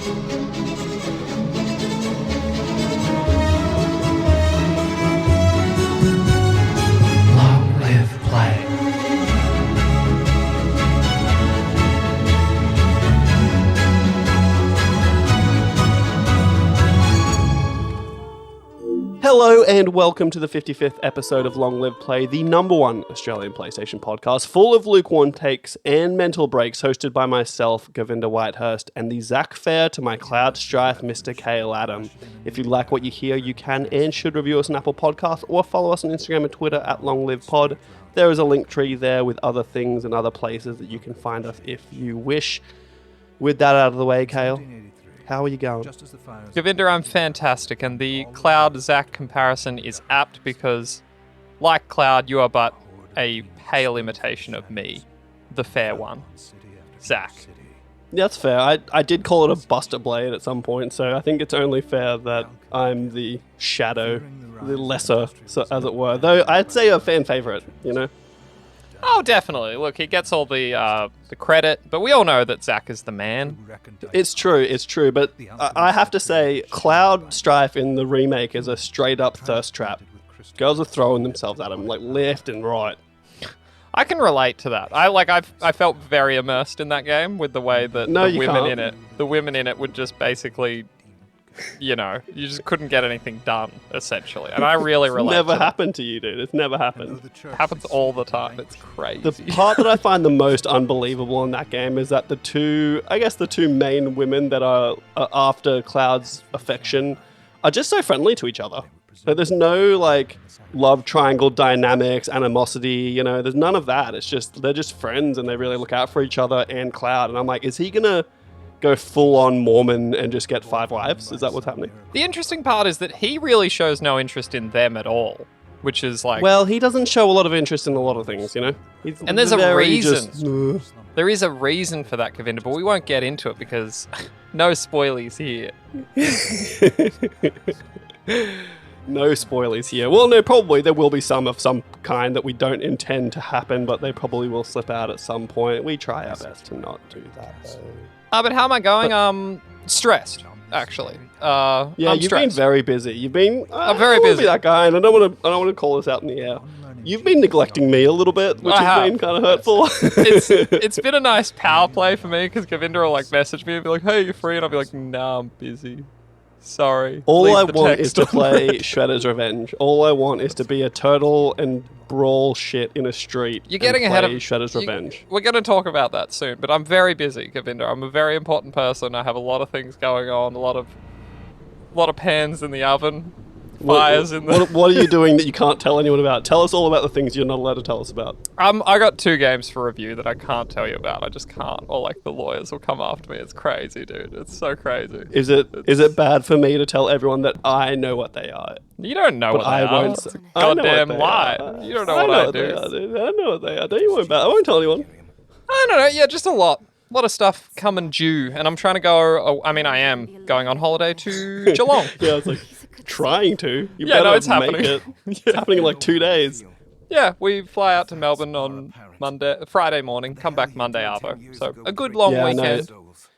Long live play. Hello and welcome to the 55th episode of Long Live Play, the number one Australian PlayStation podcast, full of lukewarm takes and mental breaks, hosted by myself, Govinda Whitehurst, and the Zach Fair to my Cloud Strife, Mr. Khayl Adam. If you like what you hear, you can and should review us on Apple Podcasts or follow us on Instagram and Twitter at LongLivePod. There is a link tree there with other things and other places that you can find us if you wish. With that out of the way, Khayl, how are you going? Govinda, I'm fantastic, and the Cloud-Zach comparison is apt because, like Cloud, you are but a pale imitation of me, the fair one, Zach. Yeah, that's fair. I did call it a Buster Blade at some point, so I think it's only fair that I'm the shadow, the lesser, so, as it were. Though I'd say a fan favorite, you know? Oh, definitely. Look, he gets all the credit, but we all know that Zach is the man. It's true, but I have to say, Cloud Strife in the remake is a straight-up thirst trap. Girls are throwing themselves at him, like, left and right. I can relate to that. I felt very immersed in that game with the way that the women in it would just basically, you know, you just couldn't get anything done, essentially. And I really relate to It's never that. happened to you, dude. It's never happened. It happens all the time. It's crazy. The part that I find the most unbelievable in that game is that the two main women that are after Cloud's affection are just so friendly to each other. Like, there's no, like, love triangle dynamics, animosity, you know, there's none of that. It's just, they're just friends and they really look out for each other and Cloud. And I'm like, is he gonna go full-on Mormon and just get 5 wives? Is that what's happening? The interesting part is that he really shows no interest in them at all, which is like... Well, he doesn't show a lot of interest in a lot of things, you know? And there's a reason. There is a reason for that, Govinda, but we won't get into it because no spoilies here. No spoilies here. Well, no, probably there will be some of some kind that we don't intend to happen, but they probably will slip out at some point. We try our best to not do that, though. But how am I going? Stressed, actually. Yeah, I'm you've stressed. been very busy. You've been... I'm very I busy. Be that guy, and I don't want to call this out in the air. You've been neglecting me a little bit, which has been kind of hurtful. It's been a nice power play for me because Govinda will like message me and be like, "Hey, you free?" And I'll be like, "Nah, I'm busy. Sorry." All I want is to play Shredder's Revenge. All I want is to be a turtle and brawl shit in a street. You're getting and ahead of Shredder's Revenge. We're going to talk about that soon, but I'm very busy, Govinda. I'm a very important person. I have a lot of things going on, a lot of pans in the oven, fires in the... What are you doing that you can't tell anyone about? Tell us all about the things you're not allowed to tell us about. I got 2 games for review that I can't tell you about. I just can't. Or like the lawyers will come after me. It's crazy, dude. It's so crazy. Is it bad for me to tell everyone that I know what they are? You don't know what they are. It's a goddamn lie. You don't know what I do. I know what they are. Don't you worry about it. I won't tell anyone. I don't know. Yeah, just a lot of stuff coming due. And I'm trying to go... I mean, I am going on holiday to Geelong. Yeah, it's like... Trying to. You yeah, better no, it's happening. Make it. It's happening in like 2 days. Yeah, we fly out to Melbourne on Friday morning, come back Monday arvo. So a good long weekend.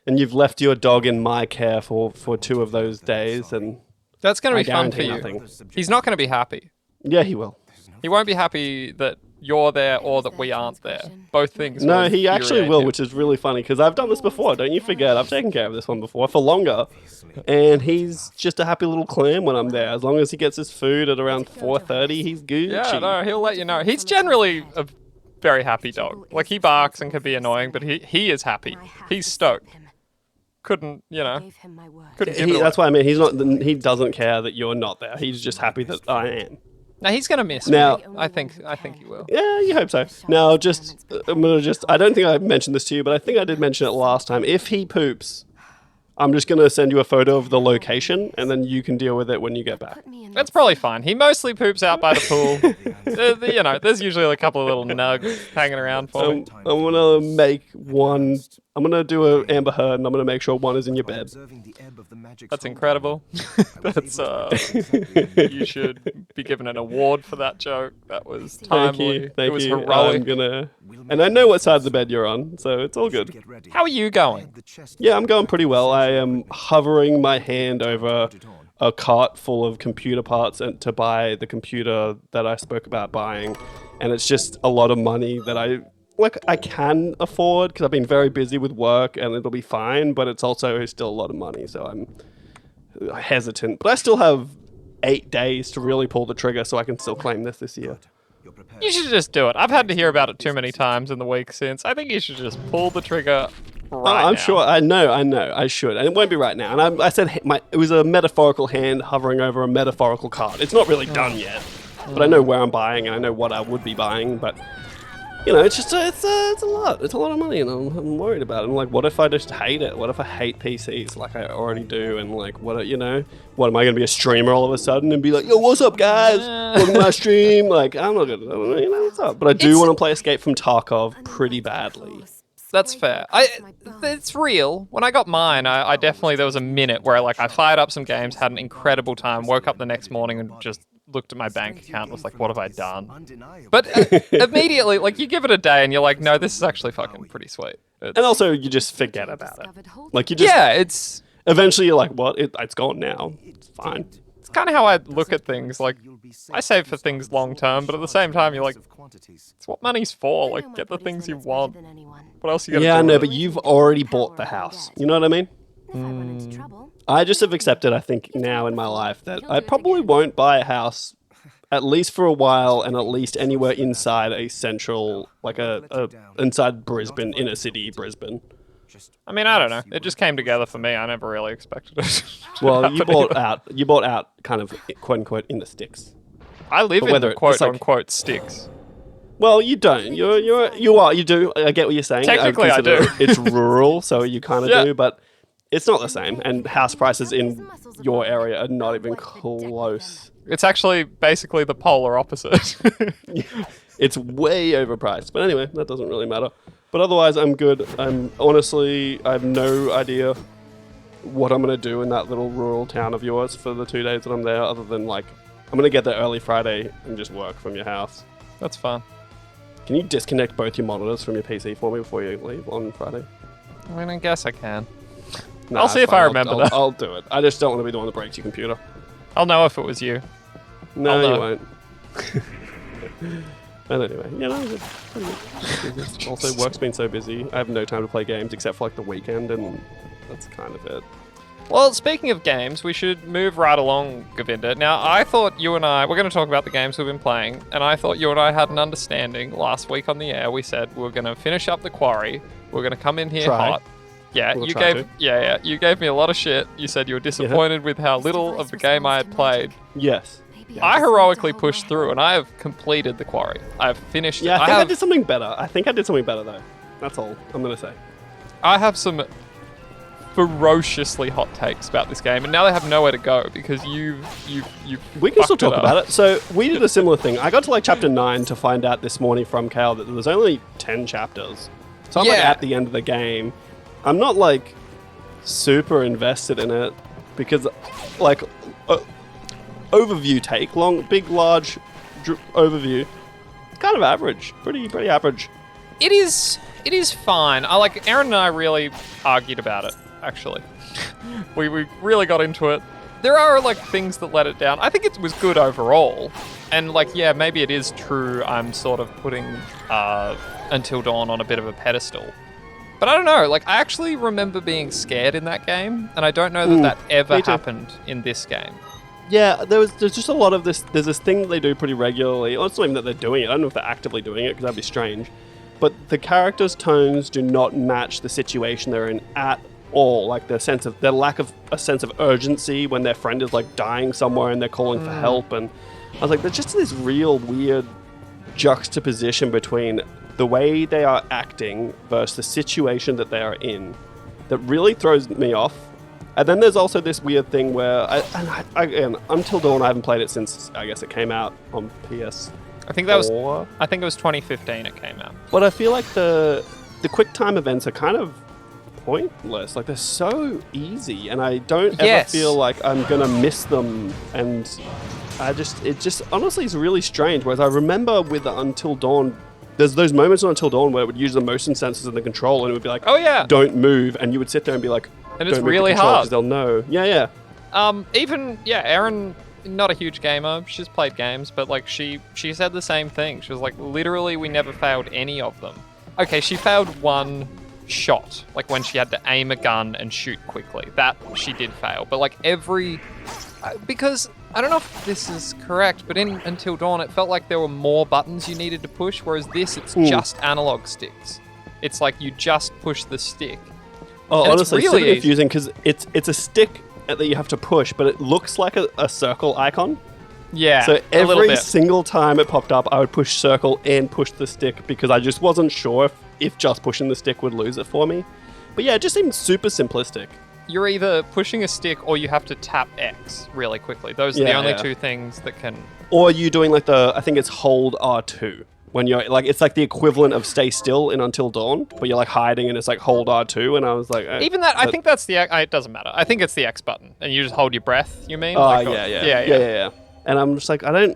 And you've left your dog in my care for 2 of those days, and that's going to be fun for you. Nothing. He's not going to be happy. Yeah, he will. He won't be happy that you're there or that we aren't there. Both things. No, he actually will, which is really funny because I've done this before. Don't you forget? I've taken care of this one before for longer, and he's just a happy little clam when I'm there. As long as he gets his food at around 4:30, he's Gucci. Yeah, no, he'll let you know. He's generally a very happy dog. Like he barks and can be annoying, but he is happy. He's stoked. Couldn't give it away. That's what I mean. He doesn't care that you're not there. He's just happy that I am. Now he's gonna miss me. I think he will. Yeah, you hope so. Now, I don't think I mentioned this to you, but I think I did mention it last time. If he poops, I'm just gonna send you a photo of the location, and then you can deal with it when you get back. That's probably fine. He mostly poops out by the pool. There's usually a couple of little nugs hanging around for me. I'm gonna make one I'm gonna do a Amber Heard, and I'm gonna make sure one is in your bed. That's incredible. That's you should be given an award for that joke. That was timely. Thank it was you. heroic. And I know what side of the bed you're on, so it's all good. How are you going? Yeah, I'm going pretty well. I am hovering my hand over a cart full of computer parts and to buy the computer that I spoke about buying, and it's just a lot of money that I can afford because I've been very busy with work, and it'll be fine, but it's also still a lot of money, so I'm hesitant. But I still have 8 days to really pull the trigger, so I can still claim this year. You should just do it. I've had to hear about it too many times in the week since. I think you should just pull the trigger right I'm now. sure. I know. I should. And it won't be right now. And I said it was a metaphorical hand hovering over a metaphorical card. It's not really done yet, but I know where I'm buying, and I know what I would be buying, but... You know, it's just it's a lot. It's a lot of money, and I'm worried about it. I'm like, what if I just hate it? What if I hate PCs like I already do? And like, what am I gonna be a streamer all of a sudden and be like, yo, what's up, guys? Welcome to my stream. Like, I'm not gonna, what's up? But I do want to play Escape from Tarkov pretty badly. That's fair. It's real. When I got mine, I definitely, there was a minute where like I fired up some games, had an incredible time, woke up the next morning and just looked at my bank account and was like, what have I done? But immediately, like, you give it a day and you're like, no, this is actually fucking pretty sweet. And also, you just forget about it. Like, you just... Yeah, it's... Eventually, you're like, what? It's gone now. It's fine. It's kind of how I look at things. Like, I save for things long term, but at the same time, you're like, it's what money's for. Like, get the things you want. What else you got to do? Yeah, I know, but you've already bought the house. You know what I mean? I just have accepted, I think, now in my life that I probably won't buy a house, at least for a while, and at least anywhere inside a central, like inside Brisbane, inner city Brisbane. I mean, I don't know. It just came together for me. I never really expected it. Well, you bought out kind of, quote unquote, in the sticks. I live in the quote unquote sticks. Well, you don't. You do. I get what you're saying. Technically, I do. It's rural, so you kind of do, but it's not the same. And house prices in your area are not even close. It's actually basically the polar opposite. It's way overpriced. But anyway, that doesn't really matter. But otherwise, I'm good. Honestly, I have no idea what I'm going to do in that little rural town of yours for the 2 days that I'm there, other than, like, I'm going to get there early Friday and just work from your house. That's fine. Can you disconnect both your monitors from your PC for me before you leave on Friday? I mean, I guess I can. Nah, I'll see if I remember that. I'll do it. I just don't want to be the one that breaks your computer. I'll know if it was you. No, you won't. And anyway, it's pretty good. Also, work's been so busy. I have no time to play games except for like the weekend, and that's kind of it. Well, speaking of games, we should move right along, Govinda. Now, I thought you and I, we're going to talk about the games we've been playing, and I thought you and I had an understanding last week on the air. We said we were going to finish up the quarry. We're going to come in here hot. Yeah, you gave me a lot of shit. You said you were disappointed with how little of the game I had played. Yes. I heroically pushed through, and I have completed the quarry. I've finished it. Yeah, I did something better. I think I did something better, though. That's all I'm going to say. I have some ferociously hot takes about this game, and now they have nowhere to go because you we can still talk about it. So we did a similar thing. I got to like chapter 9 to find out this morning from Khayl that there was only 10 chapters. So I'm like at the end of the game. I'm not like super invested in it because like overview take, large overview. It's kind of average, pretty average. It is fine. Aaron and I really argued about it, actually. we really got into it. There are like things that let it down. I think it was good overall. And like, yeah, maybe it is true I'm sort of putting Until Dawn on a bit of a pedestal. But I don't know, like I actually remember being scared in that game, and I don't know that ever happened in this game. Yeah, there's just a lot of this. There's this thing that they do pretty regularly. Well, it's not even that they're doing it. I don't know if they're actively doing it because that'd be strange. But the characters' tones do not match the situation they're in at all. Like their lack of a sense of urgency when their friend is like dying somewhere and they're calling for help. And I was like, there's just this real weird juxtaposition between the way they are acting versus the situation that they are in that really throws me off. And then there's also this weird thing where Until Dawn, I haven't played it since I guess it came out on PS. I think it was 2015 it came out. But I feel like the quick time events are kind of pointless. Like, they're so easy, and I don't ever feel like I'm gonna miss them, and it just honestly is really strange. Whereas I remember with the Until Dawn, there's those moments on Until Dawn where it would use the motion sensors in the control, and it would be like, oh yeah, don't move, and you would sit there and be like, and it's really hard because they'll know. Yeah. Erin, not a huge gamer. She's played games, but like she said the same thing. She was like, literally, we never failed any of them. Okay, she failed one shot, like when she had to aim a gun and shoot quickly. That she did fail, but like because I don't know if this is correct, but in Until Dawn, it felt like there were more buttons you needed to push, whereas this, it's just analog sticks. It's like you just push the stick. Oh, and honestly, it's really super confusing because it's a stick that you have to push, but it looks like a circle icon. Yeah. So every single time it popped up, I would push circle and push the stick because I just wasn't sure if just pushing the stick would lose it for me. But yeah, it just seemed super simplistic. You're either pushing a stick or you have to tap X really quickly. Those are the only two things that can... Or you doing like I think it's hold R2. When you're like, it's like the equivalent of stay still in Until Dawn, but you're like hiding and it's like hold R2, and I was like... Even that, I think that's the... It doesn't matter. I think it's the X button, and you just hold your breath, you mean? Oh, yeah. And I'm just like, none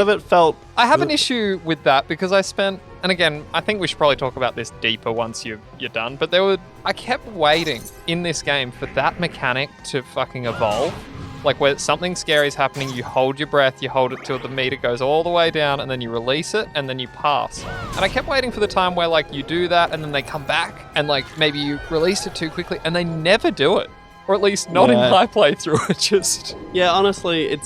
of it felt... I have an issue with that because I spent... And again, I think we should probably talk about this deeper once you're done, but I kept waiting in this game for that mechanic to fucking evolve. Like where something scary is happening, you hold your breath, you hold it till the meter goes all the way down, and then you release it, and then you pass. And I kept waiting for the time where like you do that, and then they come back, and like maybe you released it too quickly, and they never do it. Or at least not in my playthrough. It just... Yeah, honestly,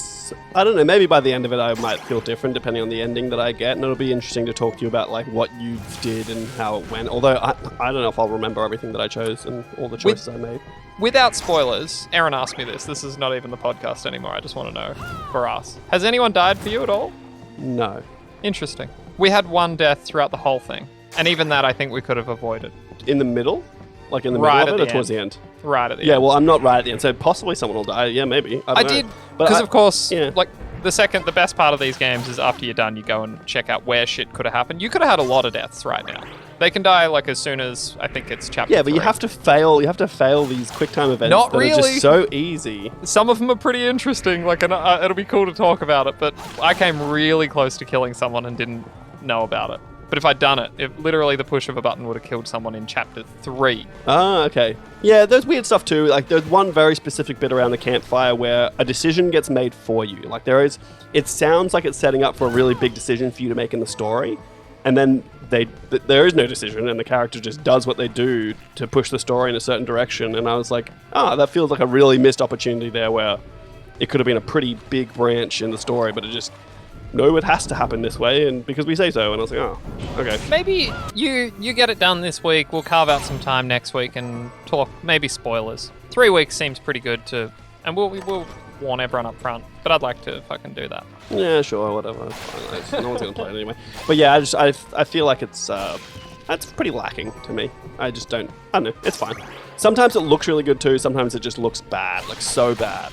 I don't know, maybe by the end of it I might feel different depending on the ending that I get, and it'll be interesting to talk to you about like what you did and how it went. Although I don't know if I'll remember everything that I chose and all the choices I made. Without spoilers, Aaron asked me this. This is not even the podcast anymore. I just want to know for us. Has anyone died for you at all? No. Interesting. We had one death throughout the whole thing. And even that I think we could have avoided. In the middle? Like in the middle of it or towards the end? Right at the end. Yeah, well, I'm not right at the end, so possibly someone will die. Yeah, maybe. I did, because of course, like the best part of these games is after you're done, you go and check out where shit could have happened. You could have had a lot of deaths right now. They can die like as soon as I think it's chapter 3. Yeah, but you have to fail these quick time events that are just so easy. Some of them are pretty interesting, like it'll be cool to talk about it, but I came really close to killing someone and didn't know about it. But if I'd done it, literally the push of a button would have killed someone in chapter 3. Ah, okay. Yeah, there's weird stuff too. Like there's one very specific bit around the campfire where a decision gets made for you. Like it sounds like it's setting up for a really big decision for you to make in the story. And then there is no decision, and the character just does what they do to push the story in a certain direction. And I was like, that feels like a really missed opportunity there where it could have been a pretty big branch in the story, but it just... No, it has to happen this way, and because we say so. And I was like, okay. Maybe you get it done this week. We'll carve out some time next week and talk maybe spoilers. 3 weeks seems pretty good to, and we'll warn everyone up front. But I'd like to fucking do that. Yeah, sure, whatever. No one's gonna play it anyway. But yeah, I feel like it's pretty lacking to me. I don't know. It's fine. Sometimes it looks really good too. Sometimes it just looks bad, like so bad.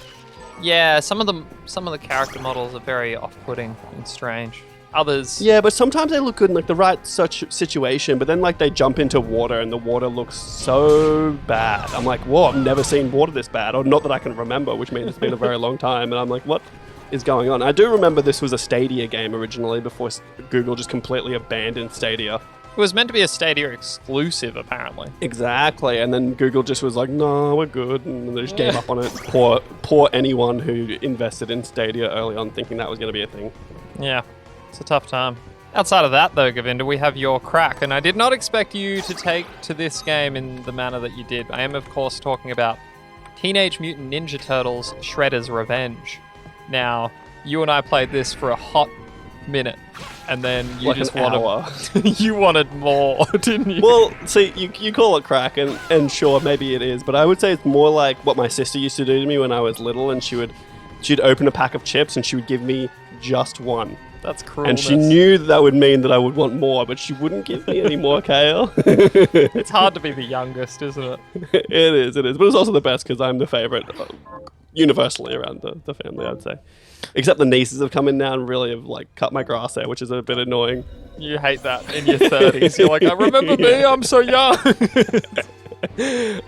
Yeah, some of the character models are very off-putting and strange. Others... Yeah, but sometimes they look good in like the right such situation, but then like they jump into water and the water looks so bad. I'm like, whoa, I've never seen water this bad, or not that I can remember, which means it's been a very long time, and I'm like, what is going on? I do remember this was a Stadia game originally before Google just completely abandoned Stadia. It was meant to be a Stadia exclusive, apparently. Exactly, and then Google just was like, no, we're good, and they just gave up on it. Poor anyone who invested in Stadia early on thinking that was going to be a thing. Yeah, it's a tough time. Outside of that, though, Govinda, we have your crack, and I did not expect you to take to this game in the manner that you did. I am, of course, talking about Teenage Mutant Ninja Turtles Shredder's Revenge. Now, you and I played this for a hot minute. And then you like just wanted you wanted more, didn't you? Well, see, you call it crack, and sure, maybe it is, but I would say it's more like what my sister used to do to me when I was little, and she'd open a pack of chips and she would give me just one. That's cruel. And she knew that would mean that I would want more, but she wouldn't give me any more, Khayl. It's hard to be the youngest, isn't it? It is. But it's also the best because I'm the favorite universally around the family, I'd say. Except the nieces have come in now and really have like cut my grass there, which is a bit annoying. You hate that in your 30s. You're like, I remember me, I'm so young.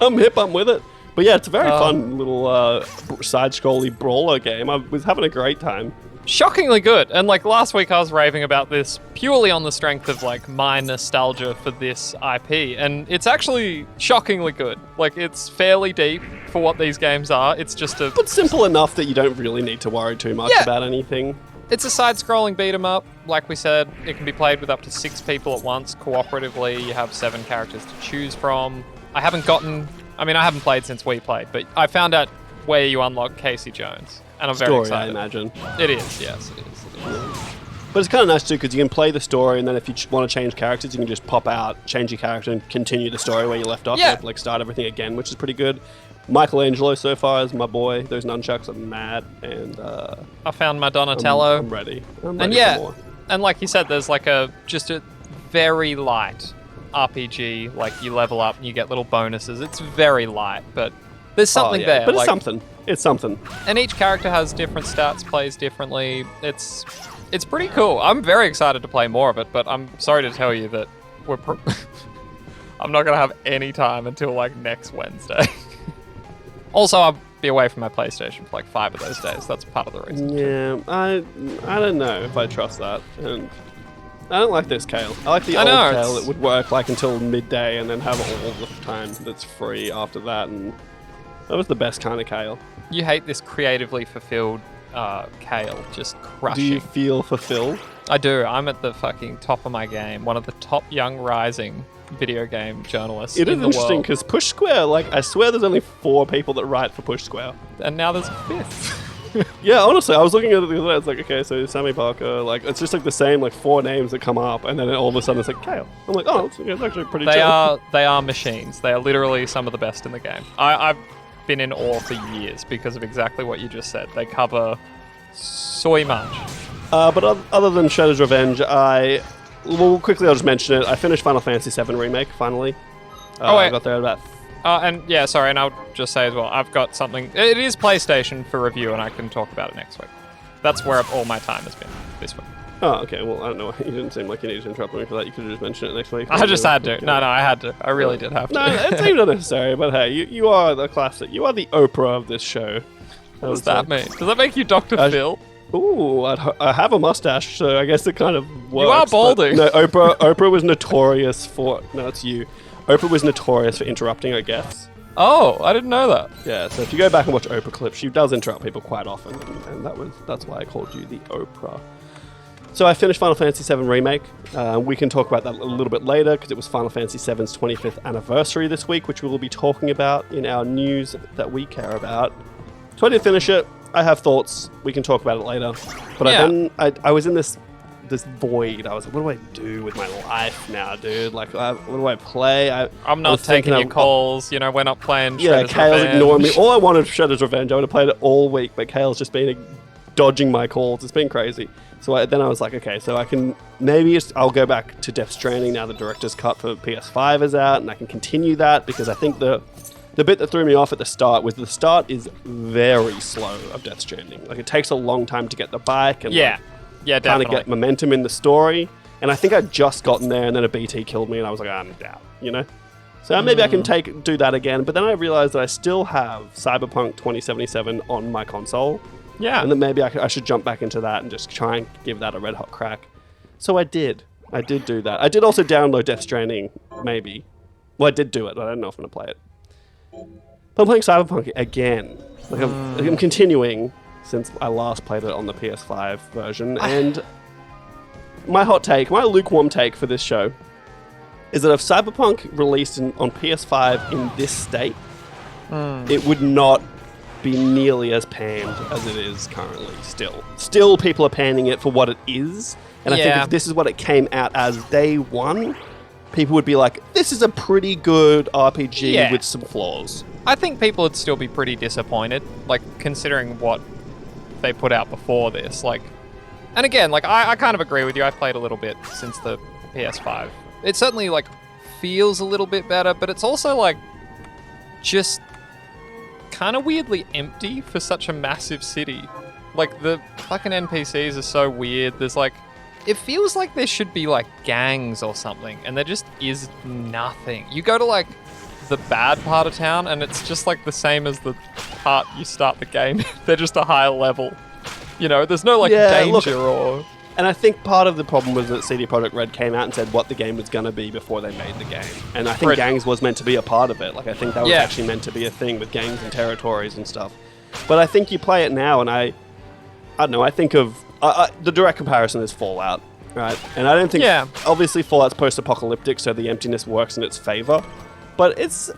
I'm hip, I'm with it. But yeah, it's a very fun little side-scrolly brawler game. I was having a great time. Shockingly good. And like last week I was raving about this purely on the strength of like my nostalgia for this IP. And it's actually shockingly good. Like it's fairly deep for what these games are. It's just But simple enough that you don't really need to worry too much about anything. It's a side-scrolling beat-em-up. Like we said, it can be played with up to 6 people at once cooperatively. You have 7 characters to choose from. I haven't played since we played, but I found out where you unlock Casey Jones. And I'm very excited. I imagine. It is, yes, it is. But it's kind of nice too, because you can play the story, and then if you want to change characters, you can just pop out, change your character, and continue the story where you left off. Yeah. Like start everything again, which is pretty good. Michelangelo so far is my boy. Those nunchucks are mad, and I found my Donatello. I'm ready. For more. And like you said, there's like just a very light RPG. Like you level up and you get little bonuses. It's very light, but there's something there. But it's something. It's something. And each character has different stats, plays differently. It's pretty cool. I'm very excited to play more of it, but I'm sorry to tell you that I'm not going to have any time until like next Wednesday. Also, I'll be away from my PlayStation for like 5 of those days. That's part of the reason. Yeah, I don't know if I trust that. And I don't like this Khayl. I like the old Khayl that would work like until midday and then have all the time that's free after that. And that was the best kind of Khayl. You hate this creatively fulfilled Khayl, just crushing. Do you feel fulfilled? I do. I'm at the fucking top of my game. One of the top young rising video game journalists in the world. It is interesting because Push Square, like, I swear there's only 4 people that write for Push Square. And now there's a 5th. Yeah, honestly, I was looking at it the other day. It's like, okay, so Sammy Parker, like, it's just like the same, like, 4 names that come up, and then all of a sudden it's like Khayl. I'm like, oh, it's actually pretty chill. They are machines. They are literally some of the best in the game. I've been in awe for years because of exactly what you just said. They cover so much. But other than Shredder's Revenge, I'll just mention it. I finished Final Fantasy VII Remake, finally. I got there at about... and I'll just say as well, I've got something... It is PlayStation for review, and I can talk about it next week. That's where all my time has been this week. Oh, okay. Well, I don't know. You didn't seem like you needed to interrupt me for that. You could have just mentioned it next week. I just had to. No, I had to. I really did have to. No, it seemed unnecessary, but hey, you are the classic. You are the Oprah of this show. What does that mean? Does that make you Dr. Phil? Ooh, I have a mustache, so I guess it kind of works. You are balding. No, Oprah was notorious for... No, it's you. Oprah was notorious for interrupting her guests. Oh, I didn't know that. Yeah, so if you go back and watch Oprah clips, she does interrupt people quite often, and that's why I called you the Oprah. So I finished Final Fantasy VII Remake. We can talk about that a little bit later, because it was Final Fantasy VII's 25th anniversary this week, which we will be talking about in our news that we care about. So I did finish it. I have thoughts. We can talk about it later. But I was in this void. I was like, what do I do with my life now, dude? Like, what do I play? I'm not taking your calls. You know, we're not playing Shredder's Revenge. Khayl's ignoring me. All I wanted was Shredder's Revenge. I would have played it all week, but Khayl's just been dodging my calls. It's been crazy. So then I was like, okay, so I can I'll go back to Death Stranding now the director's cut for PS5 is out, and I can continue that, because I think the bit that threw me off at the start was the start is very slow of Death Stranding. Like, it takes a long time to get the bike and kind of get momentum in the story. And I think I'd just gotten there, and then a BT killed me, and I was like, I'm out, you know? So maybe I can do that again. But then I realized that I still have Cyberpunk 2077 on my console. Yeah. And then maybe I should jump back into that and just try and give that a red hot crack. So I did. I did do that. I did also download Death Stranding, maybe. Well, I did do it, but I don't know if I'm going to play it. But I'm playing Cyberpunk again. Like I'm continuing since I last played it on the PS5 version. And my lukewarm take for this show is that if Cyberpunk released on PS5 in this state, it would not be nearly as panned as it is currently still. Still, people are panning it for what it is. And I think if this is what it came out as day one, people would be like, this is a pretty good RPG with some flaws. I think people would still be pretty disappointed, like, considering what they put out before this. Like, and again, like, I kind of agree with you. I've played a little bit since the PS5. It certainly, like, feels a little bit better, but it's also, like, just kind of weirdly empty for such a massive city. Like, the fucking NPCs are so weird. There's, like, it feels like there should be, like, gangs or something, and there just is nothing. You go to, like, the bad part of town, and it's just like the same as the part you start the game. They're just a higher level. You know, there's no like danger or... And I think part of the problem was that CD Projekt Red came out and said what the game was going to be before they made the game. And I think gangs was meant to be a part of it. Like, I think that was actually meant to be a thing with gangs and territories and stuff. But I think you play it now, and I don't know, I think of... the direct comparison is Fallout, right? And I don't think... Obviously, Fallout's post-apocalyptic, so the emptiness works in its favor. But it's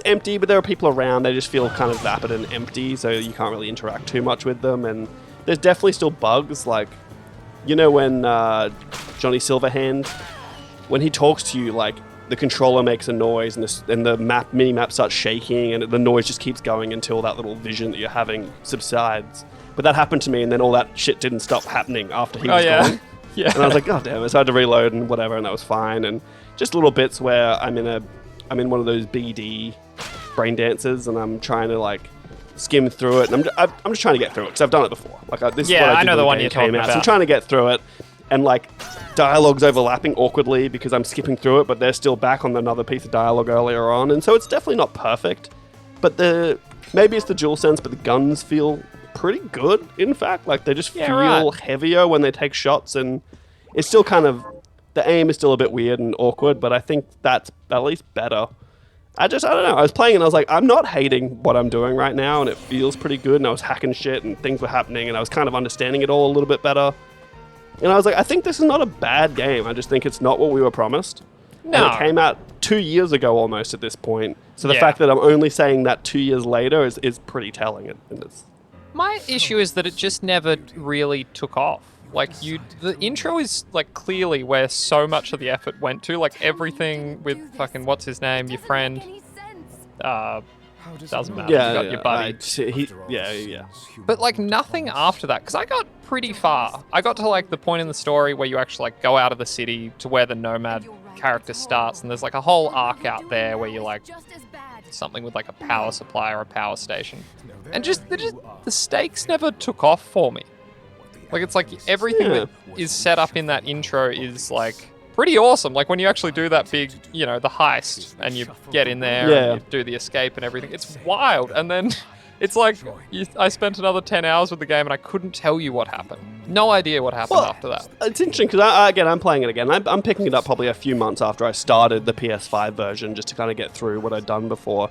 empty, but there are people around. They just feel kind of vapid and empty, so you can't really interact too much with them. And there's definitely still bugs, like... You know when Johnny Silverhand, when he talks to you, like, the controller makes a noise and the mini-map starts shaking and the noise just keeps going until that little vision that you're having subsides. But that happened to me, and then all that shit didn't stop happening after he was gone. Yeah. And I was like, God damn it. So I had to reload and whatever, and that was fine. And just little bits where I'm in one of those BD brain dances, and I'm trying to, like, skim through it, and I'm just trying to get through it because I've done it before. Like, this is what I did know the one game you're talking about. So I'm trying to get through it, and like dialogue's overlapping awkwardly because I'm skipping through it, but they're still back on another piece of dialogue earlier on, and so it's definitely not perfect. But maybe it's the DualSense, but the guns feel pretty good. In fact, like they just feel heavier when they take shots, and it's still kind of the aim is still a bit weird and awkward, but I think that's at least better. I don't know. I was playing and I was like, I'm not hating what I'm doing right now, and it feels pretty good, and I was hacking shit and things were happening, and I was kind of understanding it all a little bit better. And I was like, I think this is not a bad game. I just think it's not what we were promised. No. And it came out 2 years ago almost at this point. So the fact that I'm only saying that 2 years later is pretty telling. My issue is that it just never really took off. Like, the intro is, like, clearly where so much of the effort went to. Like, everything with fucking, what's his name, your friend. Doesn't matter. Yeah, you got your buddy. Yeah. But, like, nothing after that. Because I got pretty far. I got to, like, the point in the story where you actually, like, go out of the city to where the Nomad character starts. And there's, like, a whole arc out there where you, like, something with, like, a power supply or a power station. And the stakes never took off for me. Like, it's like everything that is set up in that intro is, like, pretty awesome. Like, when you actually do that big, you know, the heist, and you get in there and you do the escape and everything, it's wild. And then it's like, I spent another 10 hours with the game and I couldn't tell you what happened. No idea what happened after that. It's interesting because, I'm playing it again. I'm picking it up probably a few months after I started the PS5 version just to kind of get through what I'd done before.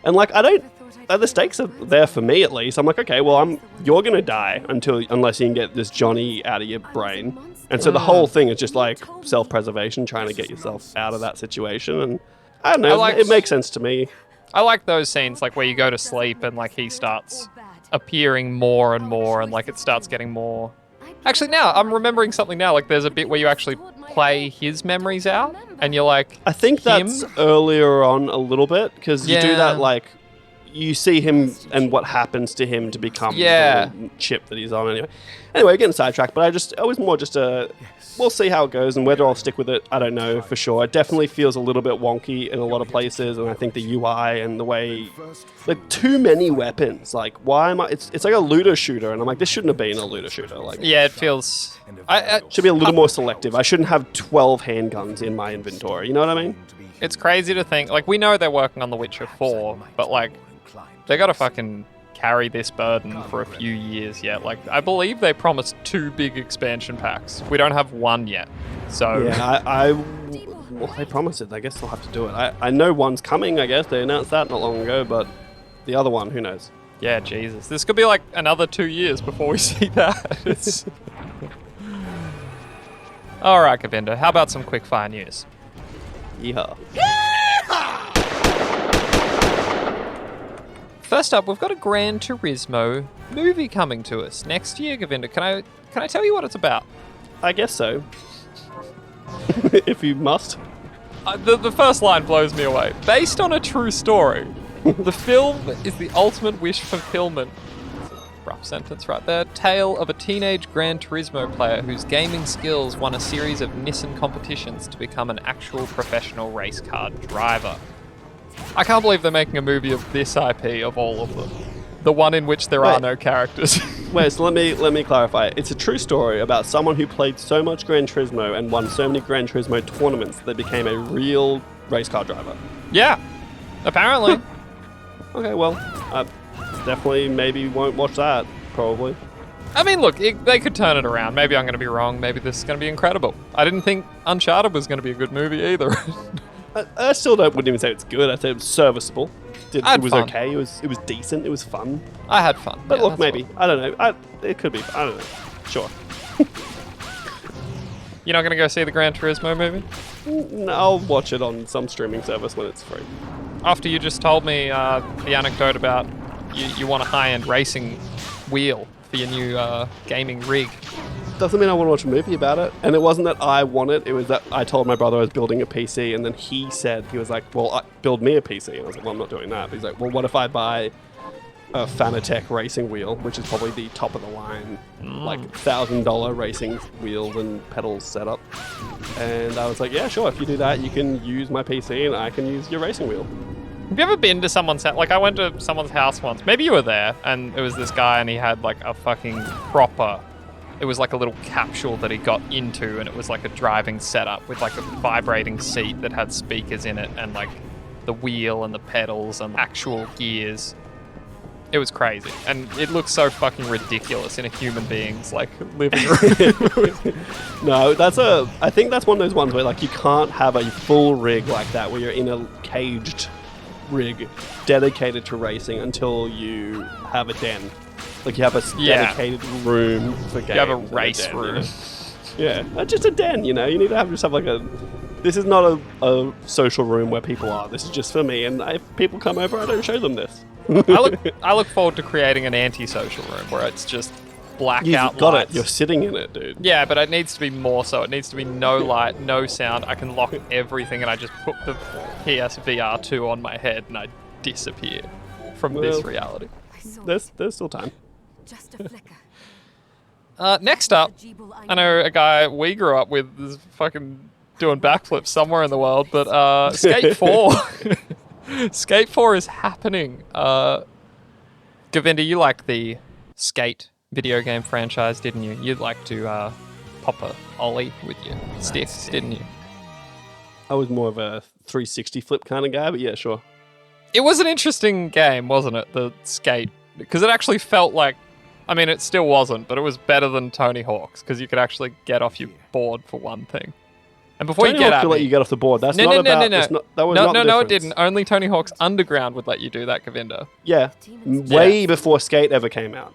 And, like, the stakes are there for me, at least. I'm like, okay, well, you're going to die unless you can get this Johnny out of your brain. And so the whole thing is just, like, self-preservation, trying to get yourself out of that situation. And I don't know, it makes sense to me. I like those scenes, like, where you go to sleep and, like, he starts appearing more and more, and, like, it starts getting more... Actually, now, I'm remembering something now. Like, there's a bit where you actually play his memories out, and you're like, I think that's earlier on a little bit, because you do that, like, you see him and what happens to him to become the chip that he's on Anyway, getting sidetracked, but it was more just we'll see how it goes, and whether I'll stick with it, I don't know for sure. It definitely feels a little bit wonky in a lot of places, and I think the UI and the way, like, too many weapons. Like, why am I? It's like a looter shooter, and I'm like, this shouldn't have been a looter shooter. Like, it feels. Should be a little more selective. I shouldn't have 12 handguns in my inventory. You know what I mean? It's crazy to think. Like, we know they're working on The Witcher 4, but, like, they gotta fucking carry this burden for a few years yet. Like, I believe they promised 2 big expansion packs. We don't have one yet. So yeah, well, they promised it. I guess they'll have to do it. I know one's coming. I guess they announced that not long ago, but the other one, who knows? Yeah, Jesus, this could be like another 2 years before we see that. All right, Govinda, how about some quickfire news? Yeehaw. First up, we've got a Gran Turismo movie coming to us next year, Govinda. Can I tell you what it's about? I guess so. If you must. The first line blows me away. Based on a true story, the film is the ultimate wish fulfillment. Rough sentence right there. Tale of a teenage Gran Turismo player whose gaming skills won a series of Nissan competitions to become an actual professional race car driver. I can't believe they're making a movie of this IP of all of them. The one in which there are no characters. Wait, so let me clarify. It's a true story about someone who played so much Gran Turismo and won so many Gran Turismo tournaments that they became a real race car driver. Yeah. Apparently. Okay, well, I definitely maybe won't watch that, probably. I mean, look, they could turn it around. Maybe I'm going to be wrong. Maybe this is going to be incredible. I didn't think Uncharted was going to be a good movie either. I still wouldn't even say it's good. I'd say it was serviceable. It was fun. okay. It was decent. It was fun. I had fun. But yeah, look, maybe. I don't know. It could be. I don't know. Sure. You're not going to go see the Gran Turismo movie? No, I'll watch it on some streaming service when it's free. After you just told me the anecdote about you want a high-end racing wheel for your new gaming rig. Doesn't mean I want to watch a movie about it. And it wasn't that I want it. It was that I told my brother I was building a PC, and then he was like, well, build me a PC. And I was like, well, I'm not doing that. But he's like, well, what if I buy a Fanatec racing wheel, which is probably the top of the line, like $1,000 racing wheels and pedals setup. And I was like, yeah, sure. If you do that, you can use my PC and I can use your racing wheel. Have you ever been to someone's house? Like, I went to someone's house once. Maybe you were there, and it was this guy, and he had like a fucking proper. It was like a little capsule that he got into, and it was like a driving setup with like a vibrating seat that had speakers in it, and like the wheel and the pedals and actual gears. It was crazy, and it looks so fucking ridiculous in a human being's like living room. No, I think that's one of those ones where like you can't have a full rig like that where you're in a caged rig dedicated to racing until you have a den. Like you have a dedicated room for games. You have a race room. Yeah, just a den, you know. You need to have like a... This is not a social room where people are. This is just for me, and if people come over, I don't show them this. I look forward to creating an anti-social room where it's just blackout You've got lights. it. You're sitting in it, dude. Yeah, but it needs to be more so. It needs to be no light, no sound. I can lock everything, and I just put the PSVR 2 on my head, and I disappear from this reality. There's still time. Just a flicker. Next up, I know a guy we grew up with is fucking doing backflips somewhere in the world, but Skate 4. Skate 4 is happening. Govinda, you like the Skate video game franchise, didn't you? You'd like to pop a ollie with your sticks, didn't you? I was more of a 360 flip kind of guy, but yeah, sure. It was an interesting game, wasn't it? The Skate. Because it actually felt like... I mean, it still wasn't, but it was better than Tony Hawk's, because you could actually get off your board for one thing. And before Tony you get Hawk at could let you get off the board. That's not about... No, it didn't. Only Tony Hawk's Underground would let you do that, Govinda. Yeah, way before Skate ever came out.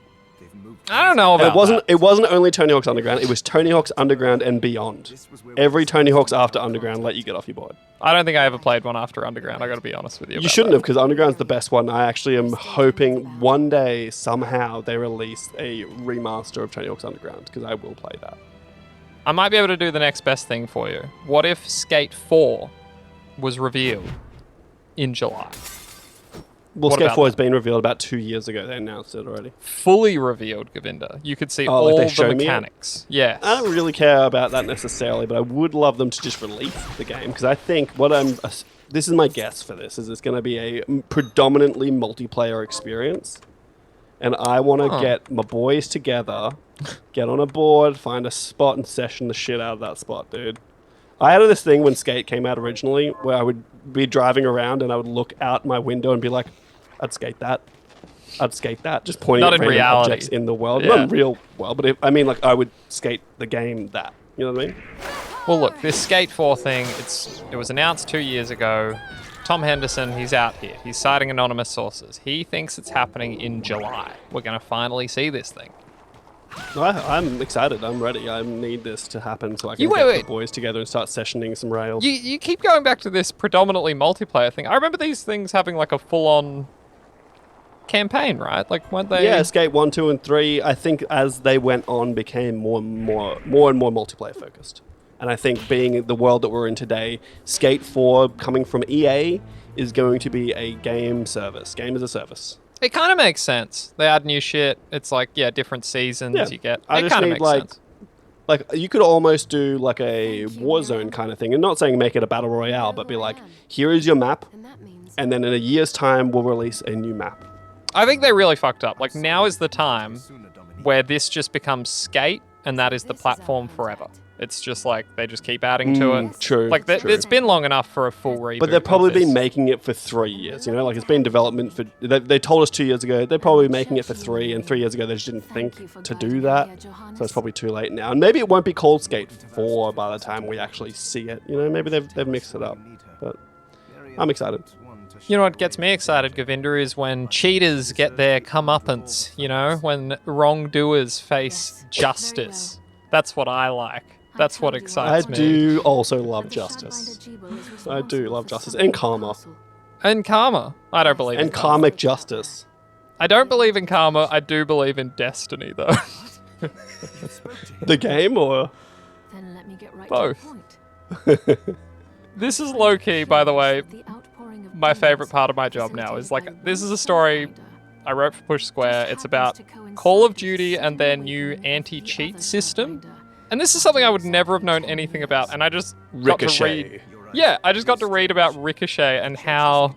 I don't know about that. It wasn't only Tony Hawk's Underground. It was Tony Hawk's Underground and beyond. Every Tony Hawk's after Underground let you get off your board. I don't think I ever played one after Underground. I got to be honest with you. You shouldn't have, because Underground's the best one. I actually am hoping one day somehow they release a remaster of Tony Hawk's Underground, because I will play that. I might be able to do the next best thing for you. What if Skate 4 was revealed in July? Well, Skate 4 has been revealed about 2 years ago. They announced it already. Fully revealed, Govinda. You could see all like the mechanics. Yes. I don't really care about that necessarily, but I would love them to just release the game, because I think this is my guess for this, is it's going to be a predominantly multiplayer experience. And I want to get my boys together, get on a board, find a spot, and session the shit out of that spot, dude. I had this thing when Skate came out originally where I would be driving around and I would look out my window and be like, I'd skate that. Just pointing at random objects in the world. Yeah. Not in real world, but I would skate the game that. You know what I mean? Well, look, this Skate 4 thing, it was announced 2 years ago. Tom Henderson, he's out here. He's citing anonymous sources. He thinks it's happening in July. We're going to finally see this thing. I'm excited. I'm ready. I need this to happen so I can get the boys together and start sessioning some rails. You keep going back to this predominantly multiplayer thing. I remember these things having like a full-on campaign, right? Like, weren't they? Yeah, Skate 1, 2, and 3, I think as they went on, became more and more multiplayer focused. And I think being the world that we're in today, Skate 4 coming from EA is going to be a game service. Game as a service. It kind of makes sense. They add new shit. It's like, different seasons you get. I it kind of makes sense. Like, you could almost do like a Warzone kind of thing. And not saying make it a battle royale, but be like, here is your map. And then in a year's time, we'll release a new map. I think they really fucked up. Like, now is the time where this just becomes Skate, and that is the platform forever. It's just like they just keep adding to it. True. Like true. it's been long enough for a full reboot. But they've probably of this. been making it for 3 years, you know? Like, it's been in development for... They told us 2 years ago. They're probably making it for 3, and 3 years ago they just didn't think to do that. So it's probably too late now. And maybe it won't be called Skate 4 by the time we actually see it. You know, maybe they've mixed it up. But I'm excited. You know what gets me excited, Govinda, is when cheaters get their comeuppance, you know? When wrongdoers face justice. That's what I like. That's what excites me. I do also love justice. I do love justice. And karma. And karma. I don't believe in And karma. karmic justice. I don't believe in karma. I do believe in destiny, though. The game, or...? Then let me get right Both. to the point. This is low-key, by the way, my favourite part of my job now. Is like, this is a story I wrote for Push Square. It's about Call of Duty and their new anti-cheat system. And this is something I would never have known anything about, and I just got to Ricochet. read. Yeah, I just got to read about Ricochet and how.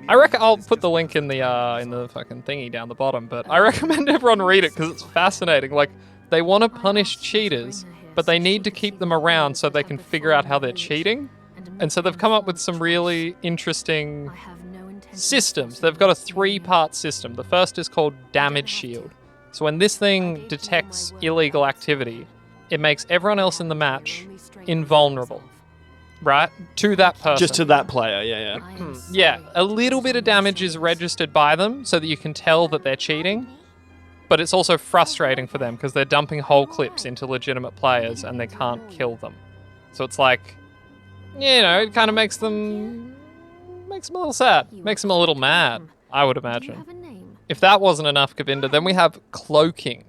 I reckon I'll put the link in the fucking thingy down the bottom, but I recommend everyone read it because it's fascinating. Like, they want to punish cheaters, but they need to keep them around so they can figure out how they're cheating. And so they've come up with some really interesting systems. They've got a 3-part system. The first is called Damage Shield. So when this thing detects illegal activity, it makes everyone else in the match invulnerable, right? To that person. Just to that player, yeah. Yeah, a little bit of damage is registered by them so that you can tell that they're cheating, but it's also frustrating for them because they're dumping whole clips into legitimate players and they can't kill them. So it's like, you know, it kind of makes them a little sad, makes them a little mad, I would imagine. If that wasn't enough, Govinda, then we have cloaking.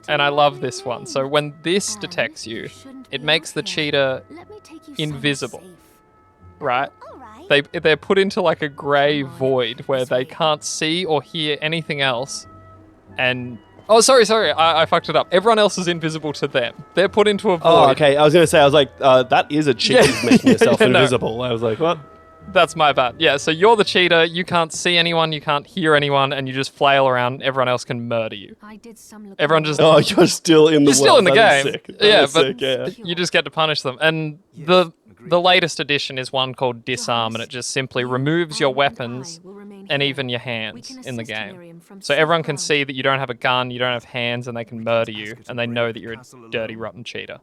And I love this one. So when this detects you, it makes the cheater invisible, right? They're put into like a grey void where they can't see or hear anything else. And oh, sorry, I fucked it up. Everyone else is invisible to them. They're put into a void. Oh, okay. I was going to say, I was like, that is a cheat, making yourself Yeah, no. invisible. I was like, what? That's my bad. Yeah, so you're the cheater, you can't see anyone, you can't hear anyone, and you just flail around, everyone else can murder you. Everyone just... Oh, you're still in the You're still in the That is game. sick. That Yeah, is but sick, yeah. you just get to punish them. And the latest edition is one called Disarm, and it just simply removes your weapons and even your hands in the game. So everyone can see that you don't have a gun, you don't have hands, and they can murder you, and they know that you're a dirty, rotten cheater.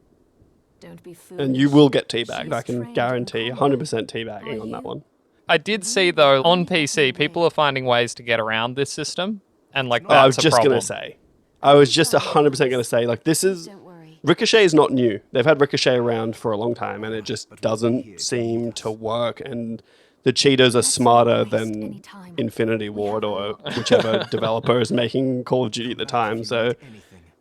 And you will get teabagged. I can guarantee 100% teabagging on that one. I did see, though, on PC, people are finding ways to get around this system, and like that's I was a just problem. going to say. I was just 100% going to say, like, this is... Ricochet is not new. They've had Ricochet around for a long time, and it just doesn't seem to work, and the cheaters are smarter than Infinity Ward or whichever developer is making Call of Duty at the time, so...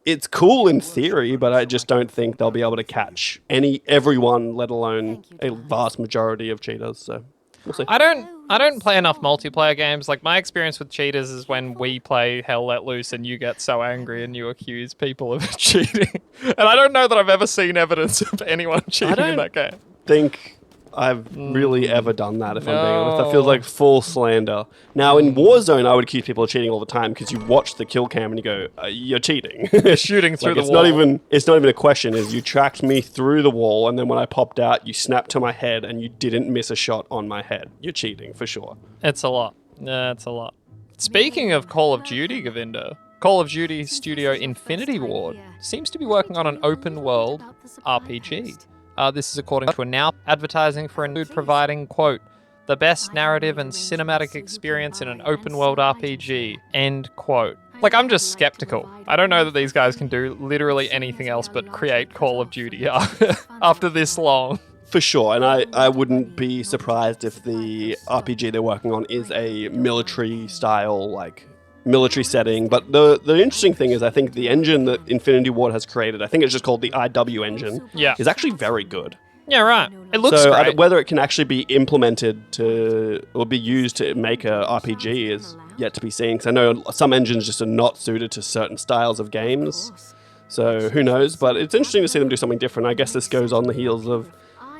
It's cool in theory, but I just don't think they'll be able to catch everyone, let alone a vast majority of cheaters, so... We'll see. I don't play enough multiplayer games. Like, my experience with cheaters is when we play Hell Let Loose and you get so angry and you accuse people of cheating. And I don't know that I've ever seen evidence of anyone cheating in that game. Think I've really ever done that, if I'm being honest. That feels like full slander. Now, in Warzone, I would accuse people of cheating all the time because you watch the kill cam and you go, you're cheating. Shooting through Like, the wall. it's not even a question, is you tracked me through the wall, and then when I popped out, you snapped to my head and you didn't miss a shot on my head. You're cheating, for sure. It's a lot. Yeah, it's a lot. Speaking of Call of Duty, Govinda, Call of Duty Studio Infinity Ward seems to be working on an open world RPG. This is according to a now advertising for a dude providing, quote, the best narrative and cinematic experience in an open world RPG, end quote. Like, I'm just skeptical. I don't know that these guys can do literally anything else but create Call of Duty after this long. For sure, and I wouldn't be surprised if the RPG they're working on is a military style, like, military setting. But the interesting thing is, I think the engine that Infinity Ward has created, I think it's just called the IW engine, is actually very good. Yeah, right. It looks so great. Whether it can actually be implemented to, or be used to make a RPG is yet to be seen. Because I know some engines just are not suited to certain styles of games. So who knows? But it's interesting to see them do something different. I guess this goes on the heels of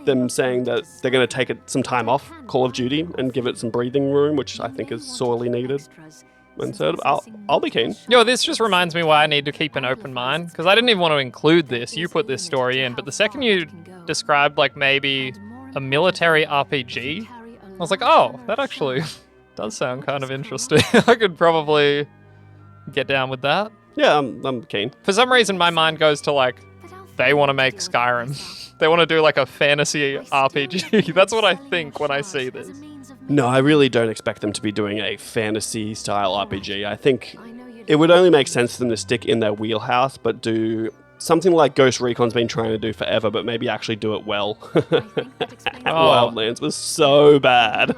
them saying that they're going to take some time off Call of Duty and give it some breathing room, which I think is sorely needed. insert it. I'll be keen. Yo, this just reminds me why I need to keep an open mind, because I didn't even want to include this. You put this story in, but the second you described like maybe a military RPG, I was like, oh, that actually does sound kind of interesting. I could probably get down with that. Yeah, I'm keen. For some reason, my mind goes to like, they want to make Skyrim. They want to do like a fantasy RPG. That's what I think when I see this. No, I really don't expect them to be doing a fantasy-style RPG. I think it would only make sense for them to stick in their wheelhouse, but do something like Ghost Recon's been trying to do forever, but maybe actually do it well. Wildlands was so bad.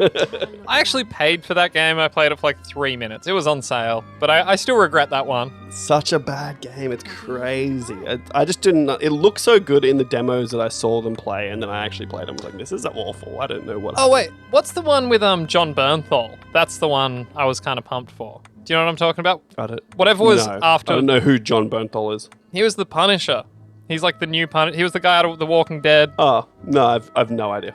I actually paid for that game. I played it for like 3 minutes. It was on sale, but I still regret that one. Such a bad game. It's crazy. I just didn't... It looked so good in the demos that I saw them play, and then I actually played them. I was like, this is awful. I don't know what Oh, wait. What's the one with John Bernthal? That's the one I was kind of pumped for. Do you know what I'm talking about? Whatever was after... I don't know who John Bernthal is. He was the Punisher. He's like the new Punisher. He was the guy out of The Walking Dead. Oh, no, I've no idea.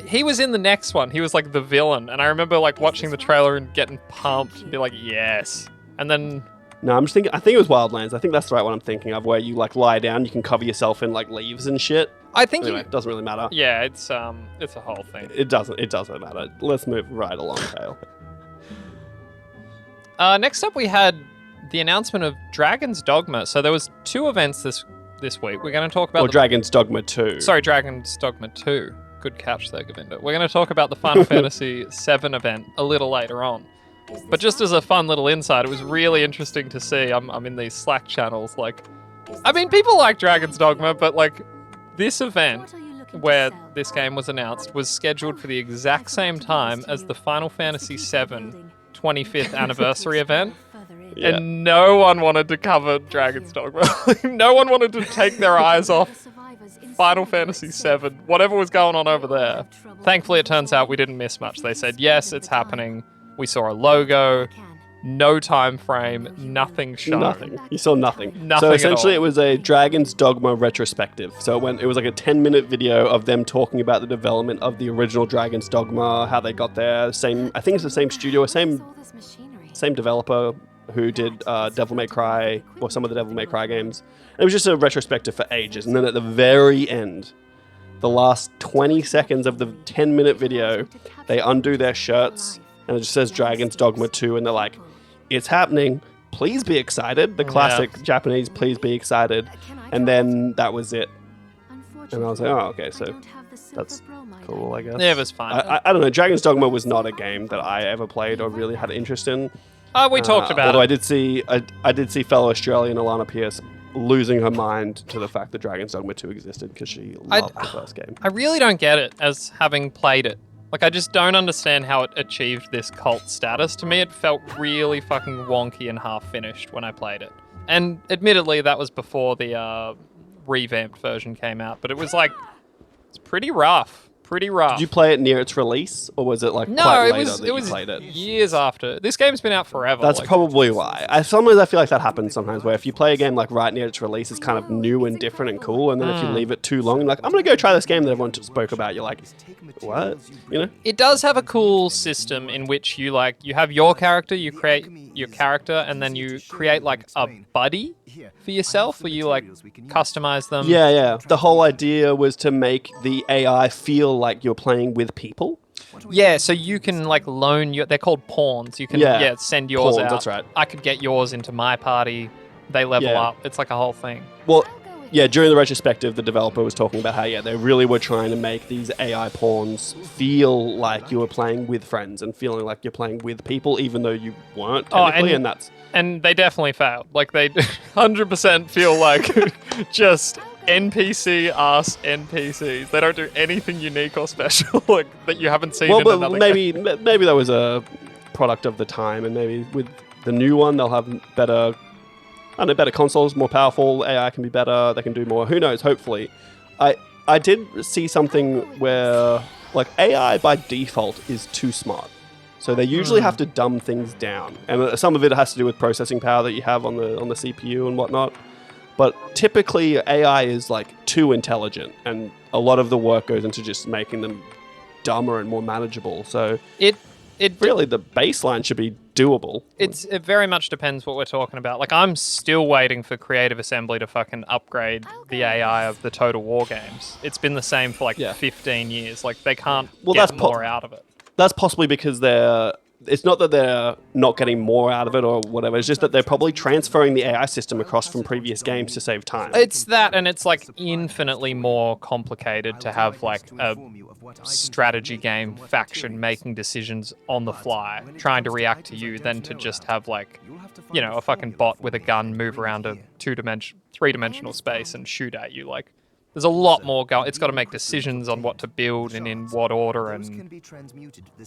He was in the next one. He was like the villain. And I remember like watching the trailer and getting pumped and be like, yes. And then... No, I'm just thinking... I think it was Wildlands. I think that's the right one I'm thinking of, where you like lie down, you can cover yourself in like leaves and shit. I think anyway, it doesn't really matter. Yeah, it's a whole thing. It doesn't matter. Let's move right along, Khayl. Next up, we had the announcement of Dragons Dogma. So there was 2 events this week. We're going to talk about... Dragons Dogma 2. Sorry, Dragons Dogma 2. Good catch there, Govinda. We're going to talk about the Final Fantasy VII event a little later on. But just as a fun little insight, it was really interesting to see. I'm in these Slack channels. Like, I mean, people like Dragons Dogma, but like this event where this game was announced was scheduled for the exact same time as the Final Fantasy VII 25th anniversary event. Yeah. And no one wanted to cover Dragon's Dogma. No one wanted to take their eyes off Final Fantasy VII, whatever was going on over there. Thankfully, it turns out we didn't miss much. They said, yes, it's happening. We saw a logo, no time frame, nothing shown. Nothing. You saw nothing. Nothing So essentially at all. it was a Dragon's Dogma retrospective. So it was like a 10-minute video of them talking about the development of the original Dragon's Dogma, how they got there. I think it's the same studio, same developer who did Devil May Cry, or some of the Devil May Cry games. And it was just a retrospective for ages. And then at the very end, the last 20 seconds of the 10-minute video, they undo their shirts, and it just says Dragon's Dogma 2, and they're like, it's happening, please be excited. The classic Japanese, please be excited. And then that was it. And I was like, oh, okay, so that's cool, I guess. Yeah, it was fine. I don't know, Dragon's Dogma was not a game that I ever played or really had interest in. We talked about although it. I did see fellow Australian Alana Pierce losing her mind to the fact that Dragon's Dogma 2 existed because she loved the first game. I really don't get it as having played it. Like, I just don't understand how it achieved this cult status. To me, it felt really fucking wonky and half-finished when I played it. And admittedly, that was before the revamped version came out. But it was like, it's pretty rough. Pretty rough. Did you play it near its release, or was it like quite later that you played it? Years after. This game's been out forever. That's probably why. Sometimes I feel like that happens sometimes, where if you play a game like right near its release, it's kind of new and different and cool, and then if you leave it too long, you're like, I'm going to go try this game that everyone spoke about, you're like, what? You know? It does have a cool system in which you have your character, you create your character, and then you create like a buddy for yourself, where you like customize them. Yeah. The whole idea was to make the AI feel like you're playing with people. Yeah, so you can like loan they're called pawns. You can send yours Pawns, out. that's right. I could get yours into my party. They level up. It's like a whole thing. Well, yeah, during the retrospective, the developer was talking about how, they really were trying to make these AI pawns feel like you were playing with friends and feeling like you're playing with people, even though you weren't technically, And they definitely failed. Like, they 100% feel like just NPC-ass NPCs. They don't do anything unique or special like that you haven't seen in another game. Maybe that was a product of the time, and maybe with the new one, they'll have better consoles, more powerful, AI can be better, they can do more. Who knows, hopefully. I did see something where, like, AI by default is too smart. So they usually have to dumb things down. And some of it has to do with processing power that you have on the CPU and whatnot. But typically AI is like too intelligent, and a lot of the work goes into just making them dumber and more manageable. So it really the baseline should be doable. It very much depends what we're talking about. Like, I'm still waiting for Creative Assembly to fucking upgrade the AI of the Total War games. It's been the same for like 15 years. Like, they can't get more out of it. That's possibly because it's not that they're not getting more out of it or whatever. It's just that they're probably transferring the AI system across from previous games to save time. It's that, and it's like infinitely more complicated to have like a strategy game faction making decisions on the fly, trying to react to you, than to just have like, you know, a fucking bot with a gun move around a three-dimensional space and shoot at you. Like, there's a lot more going. It's got to make decisions on what to build and in what order, and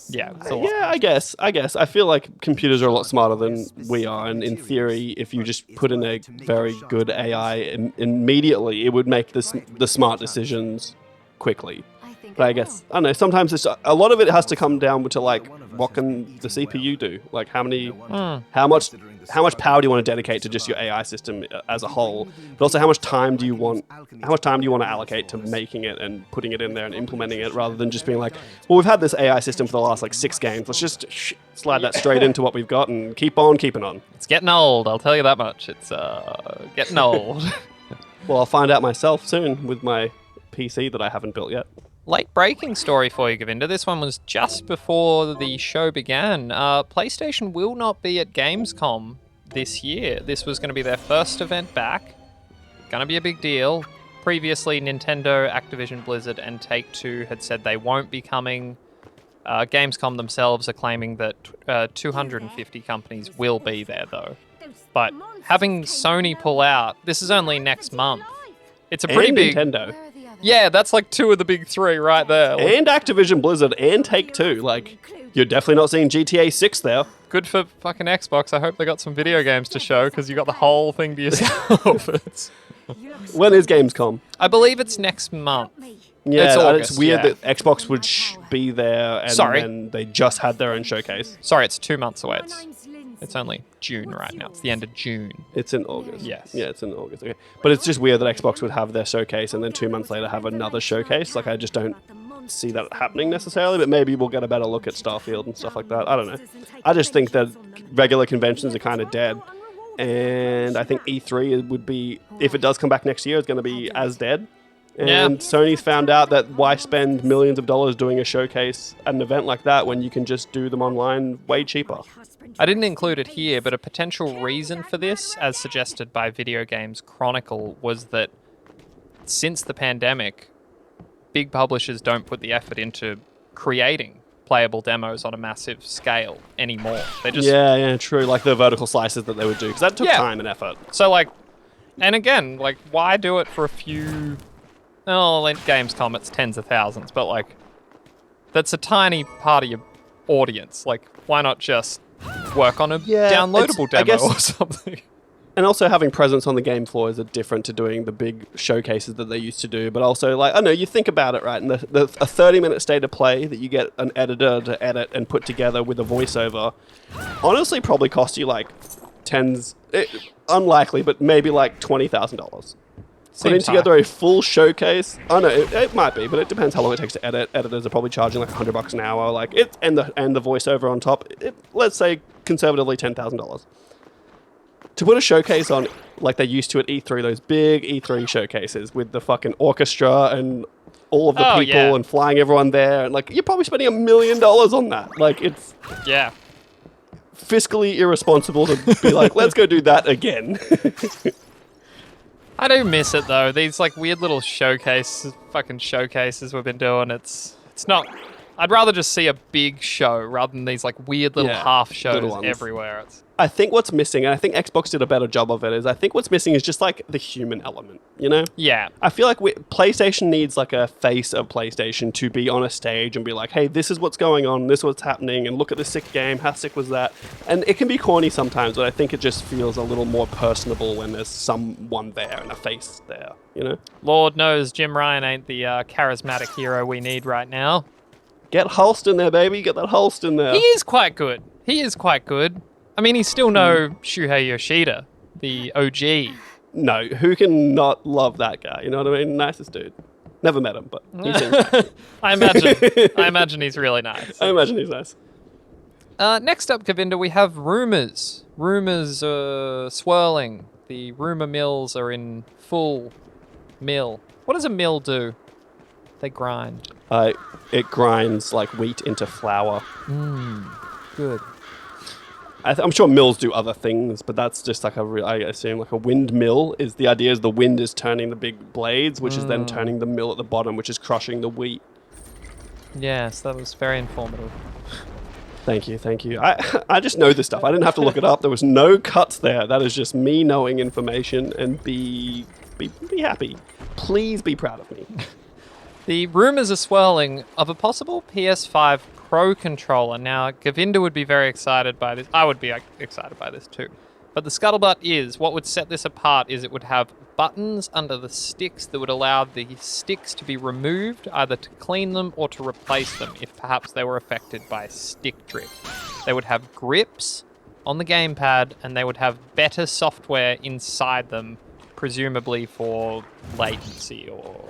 yeah, it's a lot. Yeah, I guess. I feel like computers are a lot smarter than we are, and in theory, if you just put in a very good AI, immediately it would make the smart decisions quickly. But I guess, I don't know, sometimes a lot of it has to come down to like, what can the CPU do? Like, how much power do you want to dedicate to just your AI system as a whole? But also, how much time do you want to allocate to making it and putting it in there and implementing it, rather than just being like, well, we've had this AI system for the last like 6 games. Let's just slide that straight into what we've got and keep on keeping on. It's getting old, I'll tell you that much. It's getting old. Well, I'll find out myself soon with my PC that I haven't built yet. Late breaking story for you, Govinda. This one was just before the show began. PlayStation will not be at Gamescom this year. This was going to be their first event back. Going to be a big deal. Previously, Nintendo, Activision Blizzard, and Take-Two had said they won't be coming. Gamescom themselves are claiming that 250 companies will be there, though. But having Sony pull out, this is only next month. It's a pretty big... Nintendo. Yeah, that's like 2 of the big 3 right there. And Activision Blizzard and Take-Two. Like, you're definitely not seeing GTA 6 there. Good for fucking Xbox. I hope they got some video games to show, because you got the whole thing to yourself. When is Gamescom? I believe it's next month. Yeah, it's August, it's weird that Xbox would be there and then they just had their own showcase. Sorry, it's 2 months away. It's only June right now. It's the end of June. It's in August. Yes. Yeah, it's in August. Okay. But it's just weird that Xbox would have their showcase and then 2 months later have another showcase. Like, I just don't see that happening necessarily, but maybe we'll get a better look at Starfield and stuff like that. I don't know. I just think that regular conventions are kind of dead. And I think E3 would be, if it does come back next year, it's going to be as dead. And Sony's found out that why spend millions of dollars doing a showcase at an event like that when you can just do them online way cheaper. I didn't include it here, but a potential reason for this, as suggested by Video Games Chronicle, was that since the pandemic, big publishers don't put the effort into creating playable demos on a massive scale anymore. They just true. Like the vertical slices that they would do, because that took time and effort. So, like, and again, like, why do it for a few... Oh, at Gamescom, it's tens of thousands, but, like, that's a tiny part of your audience. Like, why not just work on a downloadable demo or something? And also having presence on the game floor is different to doing the big showcases that they used to do. But also, like, I don't know, you think about it, right? And a 30-minute state of play that you get an editor to edit and put together with a voiceover, honestly probably cost you, like, unlikely, but maybe, like, $20,000. Putting together a full showcase, I know it might be, but it depends how long it takes to edit. Editors are probably charging like $100 an hour, like it, and the voiceover on top. Let's say conservatively $10,000 to put a showcase on like they used to at E3, those big E3 showcases with the fucking orchestra and all of the people and flying everyone there, and like you're probably spending $1 million on that. Like it's fiscally irresponsible to be like, let's go do that again. I do miss it though. These like weird little showcases we've been doing. It's not. I'd rather just see a big show rather than these like weird little half shows everywhere. I think what's missing, and I think Xbox did a better job of it, is I think what's missing is just like the human element, you know? Yeah. I feel like PlayStation needs like a face of PlayStation to be on a stage and be like, hey, this is what's going on, this is what's happening, and look at this sick game, how sick was that? And it can be corny sometimes, but I think it just feels a little more personable when there's someone there and a face there, you know? Lord knows Jim Ryan ain't the charismatic hero we need right now. Get Hulst in there, baby. Get that Hulst in there. He is quite good. I mean, he's still no Shuhei Yoshida, the OG. No, who can not love that guy? You know what I mean? Nicest dude. Never met him, but he seems nice. I imagine he's really nice. I imagine he's nice. Next up, Govinda, we have rumours. Rumours swirling. The rumour mills are in full mill. What does a mill do? They grind. It grinds like wheat into flour. Good. I'm sure mills do other things, but that's just like I assume like a windmill is the idea is the wind is turning the big blades, which is then turning the mill at the bottom, which is crushing the wheat. Yes, that was very informative. Thank you. I just know this stuff. I didn't have to look it up. There was no cuts there. That is just me knowing information and be happy. Please be proud of me. The rumours are swirling of a possible PS5 Pro controller. Now, Govinda would be very excited by this. I would be excited by this too. But the scuttlebutt is, what would set this apart is it would have buttons under the sticks that would allow the sticks to be removed, either to clean them or to replace them if perhaps they were affected by stick drift. They would have grips on the gamepad and they would have better software inside them, presumably for latency or...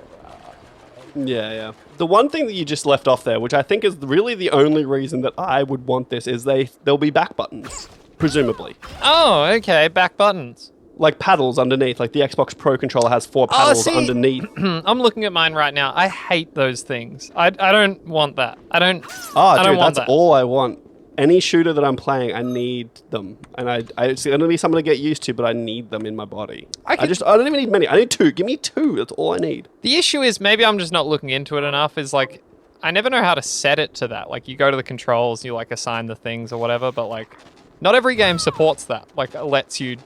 Yeah. The one thing that you just left off there, which I think is really the only reason that I would want this, is there'll be back buttons, presumably. Oh, okay, back buttons. Like paddles underneath, like the Xbox Pro controller has 4 paddles underneath. I'm looking at mine right now. I hate those things. I don't want that. I don't want that's that. all I want. Any shooter that I'm playing, I need them. And it's going to be something to get used to, but I need them in my body. I don't even need many. I need 2. Give me 2. That's all I need. The issue is, maybe I'm just not looking into it enough, is like, I never know how to set it to that. Like, you go to the controls, you like assign the things or whatever, but like, not every game supports that. Like, it lets you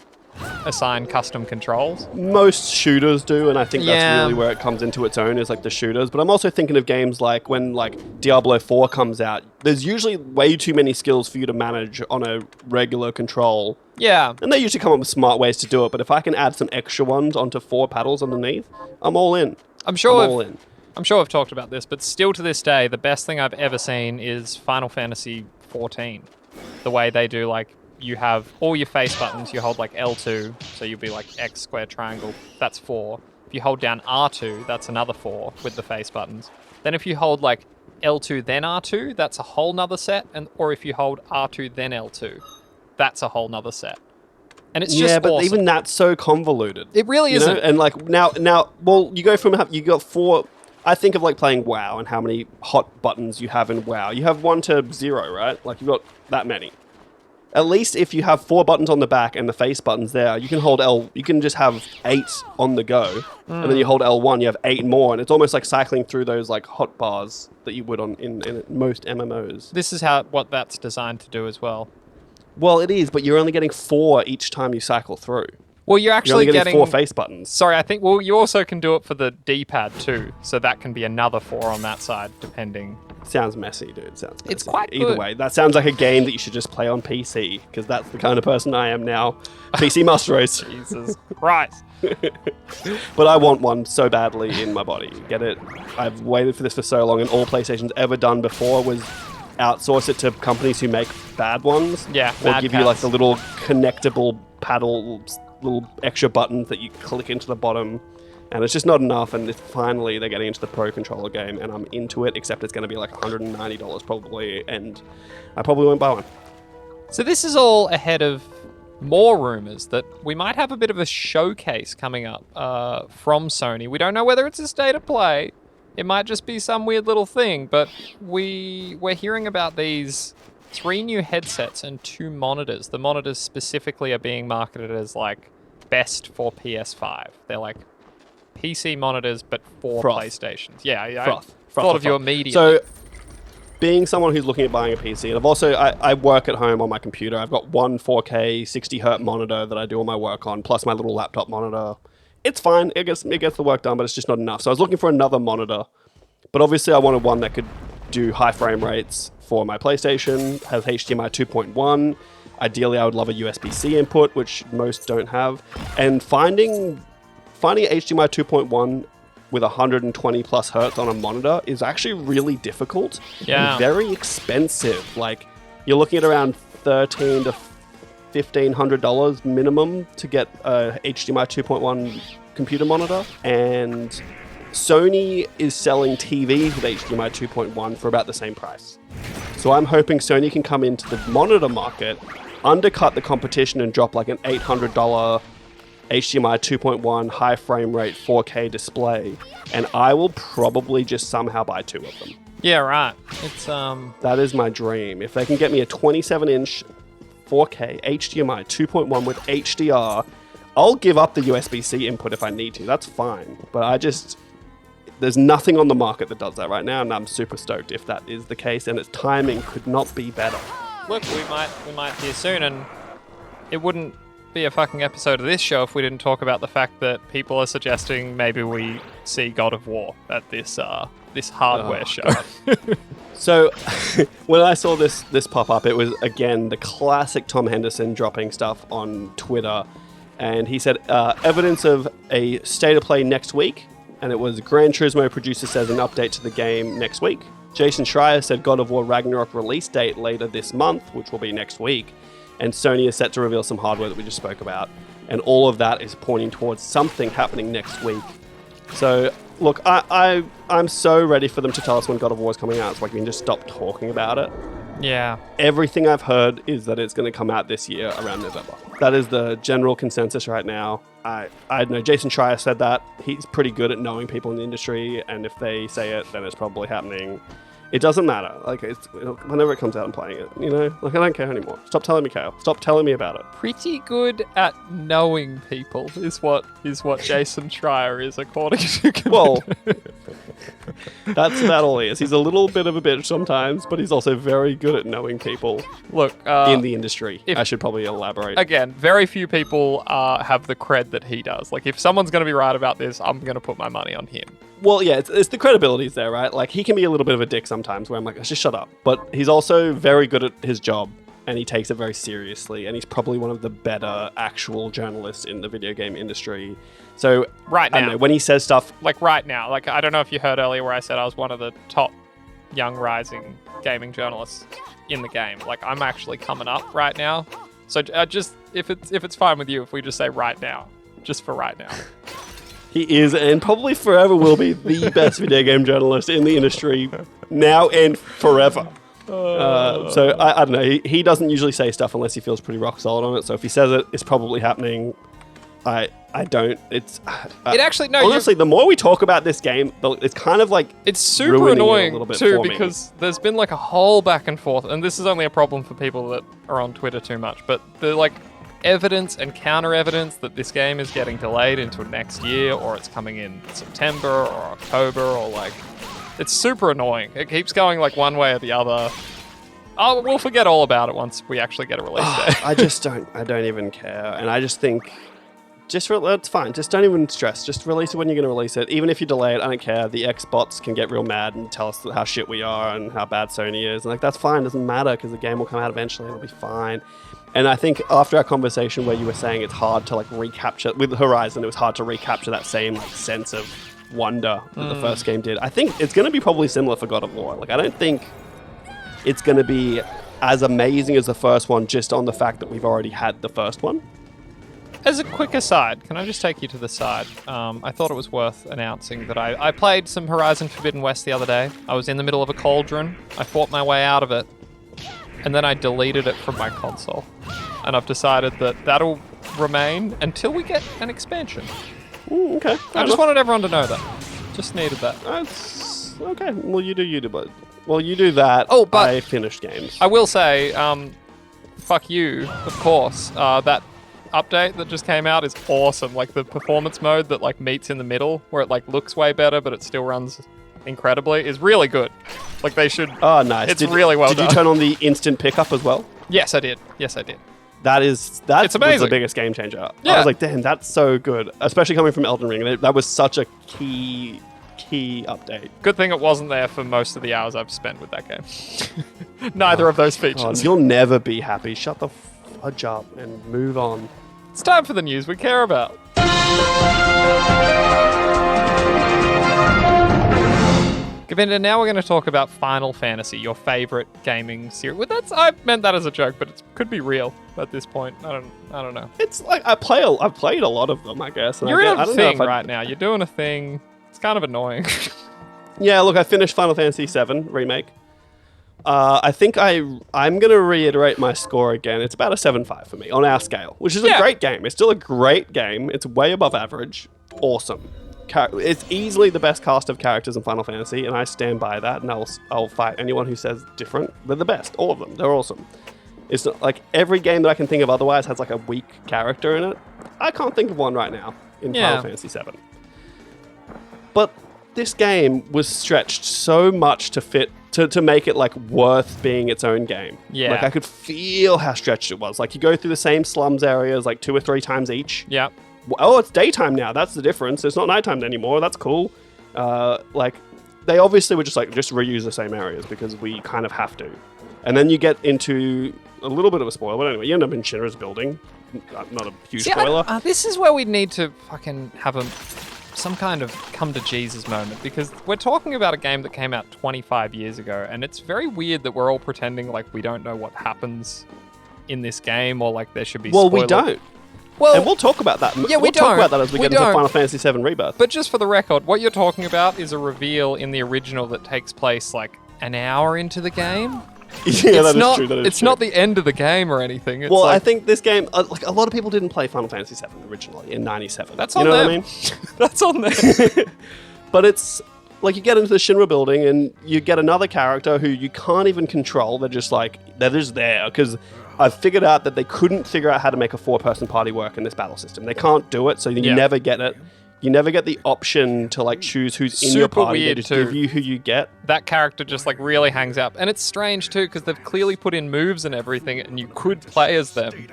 assign custom controls. Most shooters do, and I think that's really where it comes into its own, is like the shooters. But I'm also thinking of games like when like Diablo 4 comes out, there's usually way too many skills for you to manage on a regular control. Yeah. And they usually come up with smart ways to do it, but if I can add some extra ones onto 4 paddles underneath, I'm all in. I'm sure I've talked about this, but still to this day, the best thing I've ever seen is Final Fantasy XIV. The way they do, like, you have all your face buttons, you hold like L2, so you'll be like X, square, triangle, that's 4. If you hold down R2, that's another 4 with the face buttons. Then if you hold like L2 then R2, that's a whole nother set, or if you hold R2 then L2, that's a whole nother set. And it's just but awesome. even that's so convoluted. It really isn't. And like now, well, you go from you got 4. I think of like playing WoW and how many hot buttons you have in WoW. You have 1 to 0, right? Like you've got that many. At least if you have 4 buttons on the back and the face buttons there, you can hold you can just have 8 on the go, and then you hold L1, you have 8 more, and it's almost like cycling through those like hot bars that you would in most MMOs. This is what that's designed to do as well. Well, it is, but you're only getting 4 each time you cycle through. Well, you're actually getting 4 face buttons. Sorry, I think, well, you also can do it for the D-pad too, so that can be another 4 on that side, depending. Sounds messy, dude. Sounds messy. It's quite Either good. way, that sounds like a game that you should just play on PC, because that's the kind of person I am now. PC must race. Jesus Christ. But I want one so badly in my body. Get it? I've waited for this for so long, and all PlayStation's ever done before was outsource it to companies who make bad ones. Yeah, Or Mad give Cats. you like the little connectable paddle, little extra buttons that you click into the bottom. And it's just not enough, and finally they're getting into the Pro Controller game, and I'm into it, except it's going to be like $190 probably, and I probably won't buy one. So this is all ahead of more rumors that we might have a bit of a showcase coming up from Sony. We don't know whether it's a state of play. It might just be some weird little thing, but we're hearing about these 3 new headsets and 2 monitors. The monitors specifically are being marketed as like best for PS5. They're like PC monitors, but for PlayStations. Yeah, I thought of you immediately. So, being someone who's looking at buying a PC, and I've also, I work at home on my computer. I've got one 4K 60Hz monitor that I do all my work on, plus my little laptop monitor. It's fine. It gets the work done, but it's just not enough. So I was looking for another monitor, but obviously I wanted one that could do high frame rates for my PlayStation, has HDMI 2.1. Ideally, I would love a USB-C input, which most don't have. And finding HDMI 2.1 with 120 plus hertz on a monitor is actually really difficult. Yeah. And very expensive. Like, you're looking at around $1,300 to $1,500 minimum to get a HDMI 2.1 computer monitor. And Sony is selling TVs with HDMI 2.1 for about the same price. So I'm hoping Sony can come into the monitor market, undercut the competition and drop like an $800 HDMI 2.1 high frame rate 4K display, and I will probably just somehow buy 2 of them. Yeah, right. It's That is my dream. If they can get me a 27-inch 4K HDMI 2.1 with HDR, I'll give up the USB-C input if I need to. That's fine. But there's nothing on the market that does that right now, and I'm super stoked if that is the case, and its timing could not be better. Look, we might hear soon, and it wouldn't be a fucking episode of this show if we didn't talk about the fact that people are suggesting maybe we see God of War at this hardware show. So when I saw this pop up, it was again the classic Tom Henderson dropping stuff on Twitter, and he said evidence of a state of play next week, and it was Gran Turismo producer says an update to the game next week. Jason Schreier said God of War Ragnarok release date later this month, which will be next week. And Sony is set to reveal some hardware that we just spoke about. And all of that is pointing towards something happening next week. So, look, I'm so ready for them to tell us when God of War is coming out. It's like we can just stop talking about it. Yeah. Everything I've heard is that it's going to come out this year around November. That is the general consensus right now. I know Jason Schreier said that. He's pretty good at knowing people in the industry. And if they say it, then it's probably happening. It doesn't matter. Like, whenever it comes out, I'm playing it. You know, like I don't care anymore. Stop telling me, Khayl. Stop telling me about it. Pretty good at knowing people is what Jason Schreier is, according to Govinda. Well, that's about all he is. He's a little bit of a bitch sometimes, but he's also very good at knowing people. Look, in the industry. I should probably elaborate. Again, very few people have the cred that he does. Like, if someone's going to be right about this, I'm going to put my money on him. Well, yeah, it's the credibility's there, right? Like, he can be a little bit of a dick sometimes where I'm like, just shut up. But he's also very good at his job, and he takes it very seriously, and he's probably one of the better actual journalists in the video game industry. So, right now, I don't know, when he says stuff... Like, right now. Like, I don't know if you heard earlier where I said I was one of the top young rising gaming journalists in the game. Like, I'm actually coming up right now. So, just, if it's fine with you, if we just say right now. Just for right now. He is, and probably forever will be, the best video game journalist in the industry, now and forever. So, I don't know, he doesn't usually say stuff unless he feels pretty rock solid on it, so if he says it, it's probably happening. I don't, it's... it actually, no, honestly, the more we talk about this game, it's kind of like... It's super annoying, too, because there's been like a whole back and forth, and this is only a problem for people that are on Twitter too much, but the like... evidence and counter evidence that this game is getting delayed into next year, or it's coming in September or October, or like, it's super annoying. It keeps going like one way or the other. Oh, we'll forget all about it once we actually get a release date. I don't even care. And I just think, it's fine. Just don't even stress. Just release it when you're going to release it. Even if you delay it, I don't care. The Xbots can get real mad and tell us how shit we are and how bad Sony is. And like, that's fine. It doesn't matter because the game will come out eventually. It'll be fine. And I think after our conversation where you were saying it's hard to like recapture, with Horizon, it was hard to recapture that same like sense of wonder that the first game did. I think it's going to be probably similar for God of War. Like, I don't think it's going to be as amazing as the first one just on the fact that we've already had the first one. As a quick aside, can I just take you to the side? I thought it was worth announcing that I played some Horizon Forbidden West the other day. I was in the middle of a cauldron. I fought my way out of it. And then I deleted it from my console. And I've decided that that'll remain until we get an expansion. Okay. I just wanted everyone to know that. Just needed that. That's okay. Well, you do, but you do that. Oh, but I finished games. I will say, fuck you, of course. That update that just came out is awesome. Like the performance mode that like meets in the middle, where it like looks way better, but it still runs incredibly, is really good. Like they should. Oh, nice. It's really well done. Did you turn on the instant pickup as well? Yes, I did. That it's amazing. Was the biggest game changer. Yeah. I was like, damn, that's so good. Especially coming from Elden Ring. That was such a key update. Good thing it wasn't there for most of the hours I've spent with that game. Neither of those features. God, you'll never be happy. Shut the fudge up and move on. It's time for the news we care about. Govinda, now we're going to talk about Final Fantasy, your favorite gaming series. Well, I meant that as a joke, but it could be real at this point. I don't know. It's like I've played a lot of them, I guess. And You're in a thing right now. You're doing a thing. It's kind of annoying. Yeah, look, I finished Final Fantasy VII Remake. I think I'm going to reiterate my score again. It's about a 7.5 for me on our scale, which is a great game. It's still a great game. It's way above average. Awesome. It's easily the best cast of characters in Final Fantasy, and I stand by that, and I'll fight anyone who says different. They're the best. All of them. They're awesome. It's not, like every game that I can think of otherwise has like a weak character in it. I can't think of one right now in Final Fantasy VII. But this game was stretched so much to fit to make it like worth being its own game. Yeah. Like I could feel how stretched it was. Like you go through the same slums areas like 2 or 3 times each. Yeah. Oh, it's daytime now. That's the difference. It's not nighttime anymore. That's cool. Like they obviously were just reuse the same areas because we kind of have to. And then you get into a little bit of a spoiler, but anyway, you end up in Shinra's building. Not a huge spoiler. This is where we need to fucking have some kind of come to Jesus moment, because we're talking about a game that came out 25 years ago, and it's very weird that we're all pretending like we don't know what happens in this game, or like there should be we don't. Well, and we'll talk about that. Yeah, we'll talk about that as we get into Final Fantasy VII Rebirth. But just for the record, what you're talking about is a reveal in the original that takes place like an hour into the game. Yeah, that is true. It's not the end of the game or anything. It's I think this game, like a lot of people didn't play Final Fantasy VII originally in '97. That's on them. What I mean? That's on them. But it's like you get into the Shinra building and you get another character who you can't even control. They're just there because I've figured out that they couldn't figure out how to make a 4-person party work in this battle system. They can't do it, so you never get it. You never get the option to like choose who's in your party. Weird they just too. give you who you get. That character just like really hangs out, and it's strange too because they've clearly put in moves and everything, and you could play as them.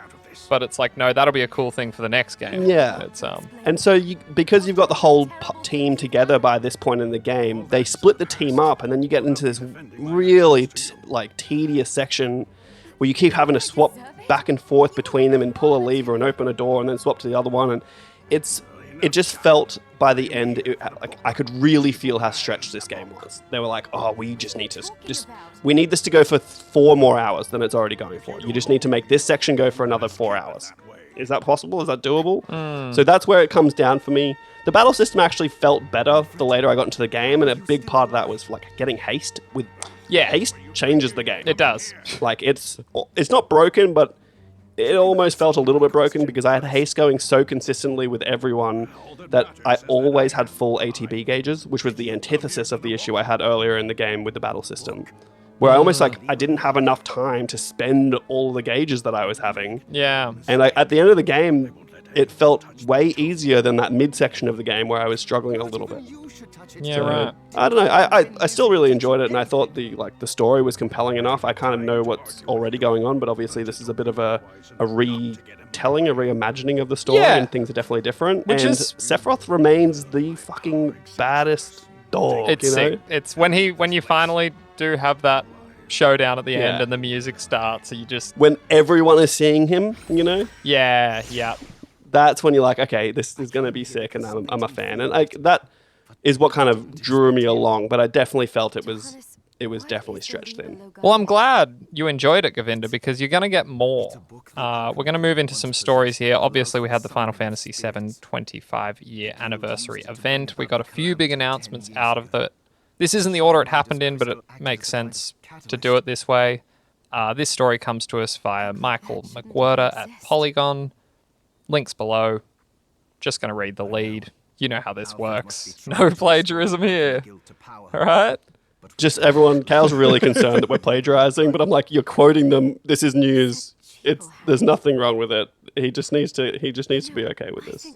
But it's like, no, that'll be a cool thing for the next game. Yeah. It's And so because you've got the whole team together by this point in the game, they split the team up, and then you get into this really tedious section where you keep having to swap back and forth between them and pull a lever and open a door and then swap to the other one, and it just felt by the end, I could really feel how stretched this game was. They were like, oh, we just need to we need this to go for 4 more hours than it's already going for. You just need to make this section go for another 4 hours. Is that possible? Is that doable? So that's where it comes down for me. The battle system actually felt better the later I got into the game, and a big part of that was like getting haste. Haste changes the game. It does. Like it's not broken, but it almost felt a little bit broken because I had haste going so consistently with everyone that I always had full ATB gauges, which was the antithesis of the issue I had earlier in the game with the battle system, where I almost I didn't have enough time to spend all the gauges that I was having. Yeah. And at the end of the game, it felt way easier than that midsection of the game where I was struggling a little bit. Yeah, So, right. I don't know. I still really enjoyed it, and I thought the story was compelling enough. I kind of know what's already going on, but obviously this is a bit of a retelling, a reimagining of the story, and things are definitely different. Sephiroth remains the fucking baddest dog. It's sick. It's when you finally do have that showdown at the end Yeah. and the music starts, you just When everyone is seeing him, yeah. that's when you're like, okay, this is going to be sick, and I'm a fan. And that is what kind of drew me along, but I definitely felt it was definitely stretched thin. Well, I'm glad you enjoyed it, Govinda, because you're going to get more. We're going to move into some stories here. Obviously, we had the Final Fantasy VII 25-year anniversary event. We got a few big announcements out of it. This isn't the order it happened in, but it makes sense to do it this way. This story comes to us via Michael McWhirter at Polygon. Links below. Just going to read the lead. You know how this works. No plagiarism here. All right? Just everyone, Khayl's really concerned that we're plagiarizing, but I'm like, you're quoting them. This is news. There's nothing wrong with it. He just needs to be okay with this.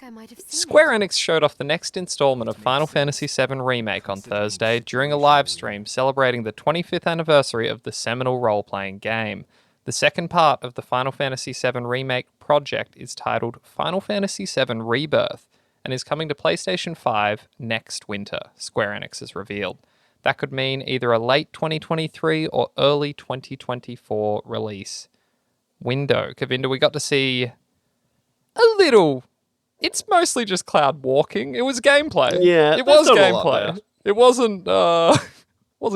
Square Enix showed off the next installment of Final Fantasy VII Remake on Thursday during a live stream celebrating the 25th anniversary of the seminal role-playing game. The second part of the Final Fantasy VII Remake project is titled Final Fantasy VII Rebirth and is coming to PlayStation 5 next winter, Square Enix has revealed. That could mean either a late 2023 or early 2024 release window. Govinda, we got to see a little. It's mostly just Cloud walking. It was gameplay. Yeah, it was not a lot gameplay. there. It wasn't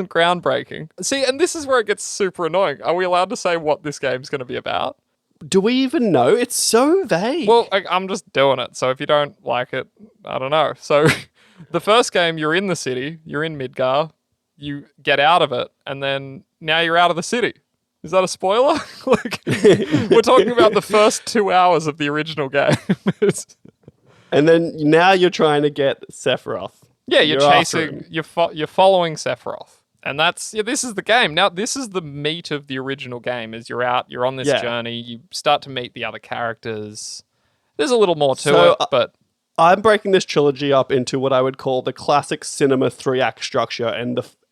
groundbreaking. See, and this is where it gets super annoying. Are we allowed to say what this game's going to be about? Do we even know? It's so vague. Well, I'm just doing it. So if you don't like it, I don't know. So the first game, you're in the city. You're in Midgar. you get out of it, and then now you're out of the city. Is that a spoiler? Like, we're talking about the first 2 hours of the original game. And then now you're trying to get Sephiroth. Yeah, you're after chasing, him. you're following Sephiroth. And this is the game. Now, this is the meat of the original game, is you're out, you're on this journey, you start to meet the other characters. There's a little more to it, but... I'm breaking this trilogy up into what I would call the classic cinema 3-act structure,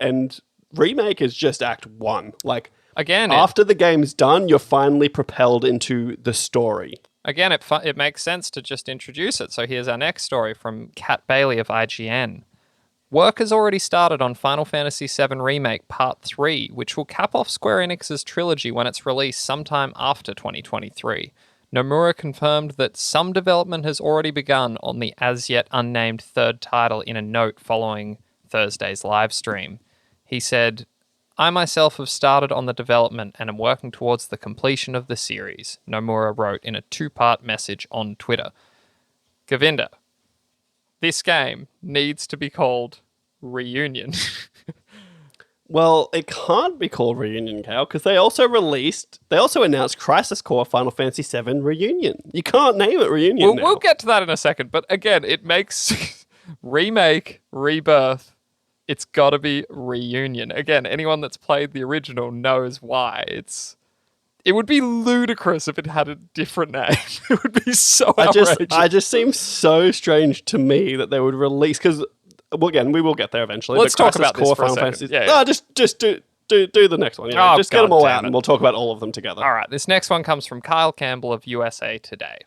and remake is just act 1. Like, again, after the game's done, you're finally propelled into the story. Again, it makes sense to just introduce it. So here's our next story from Kat Bailey of IGN. Work has already started on Final Fantasy VII Remake Part 3, which will cap off Square Enix's trilogy when it's released sometime after 2023. Nomura confirmed that some development has already begun on the as-yet unnamed third title in a note following Thursday's live stream. He said, "I myself have started on the development and am working towards the completion of the series," Nomura wrote in a 2-part message on Twitter. Govinda, this game needs to be called Reunion. Well, it can't be called Reunion, Khayl, because they also announced Crisis Core Final Fantasy VII Reunion. You can't name it Reunion now. We'll get to that in a second, but again, it makes remake, rebirth, it's got to be Reunion. Again, anyone that's played the original knows why. It would be ludicrous if it had a different name. It would be so outrageous. I just seems so strange to me that they would release, because, well, again, we will get there eventually. Let's talk about Core this for a Final second. Fantasy. Yeah. No, just do the next one. Just get them all out, and we'll talk about all of them together. All right, this next one comes from Khayl Campbell of USA Today.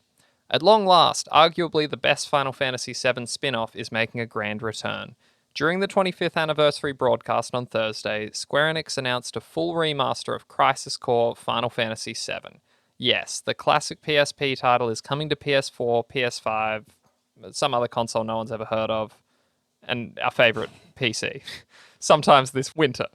At long last, arguably the best Final Fantasy VII spin-off is making a grand return. During the 25th anniversary broadcast on Thursday, Square Enix announced a full remaster of Crisis Core Final Fantasy VII. Yes, the classic PSP title is coming to PS4, PS5, some other console no one's ever heard of, and our favourite, PC, sometimes this winter.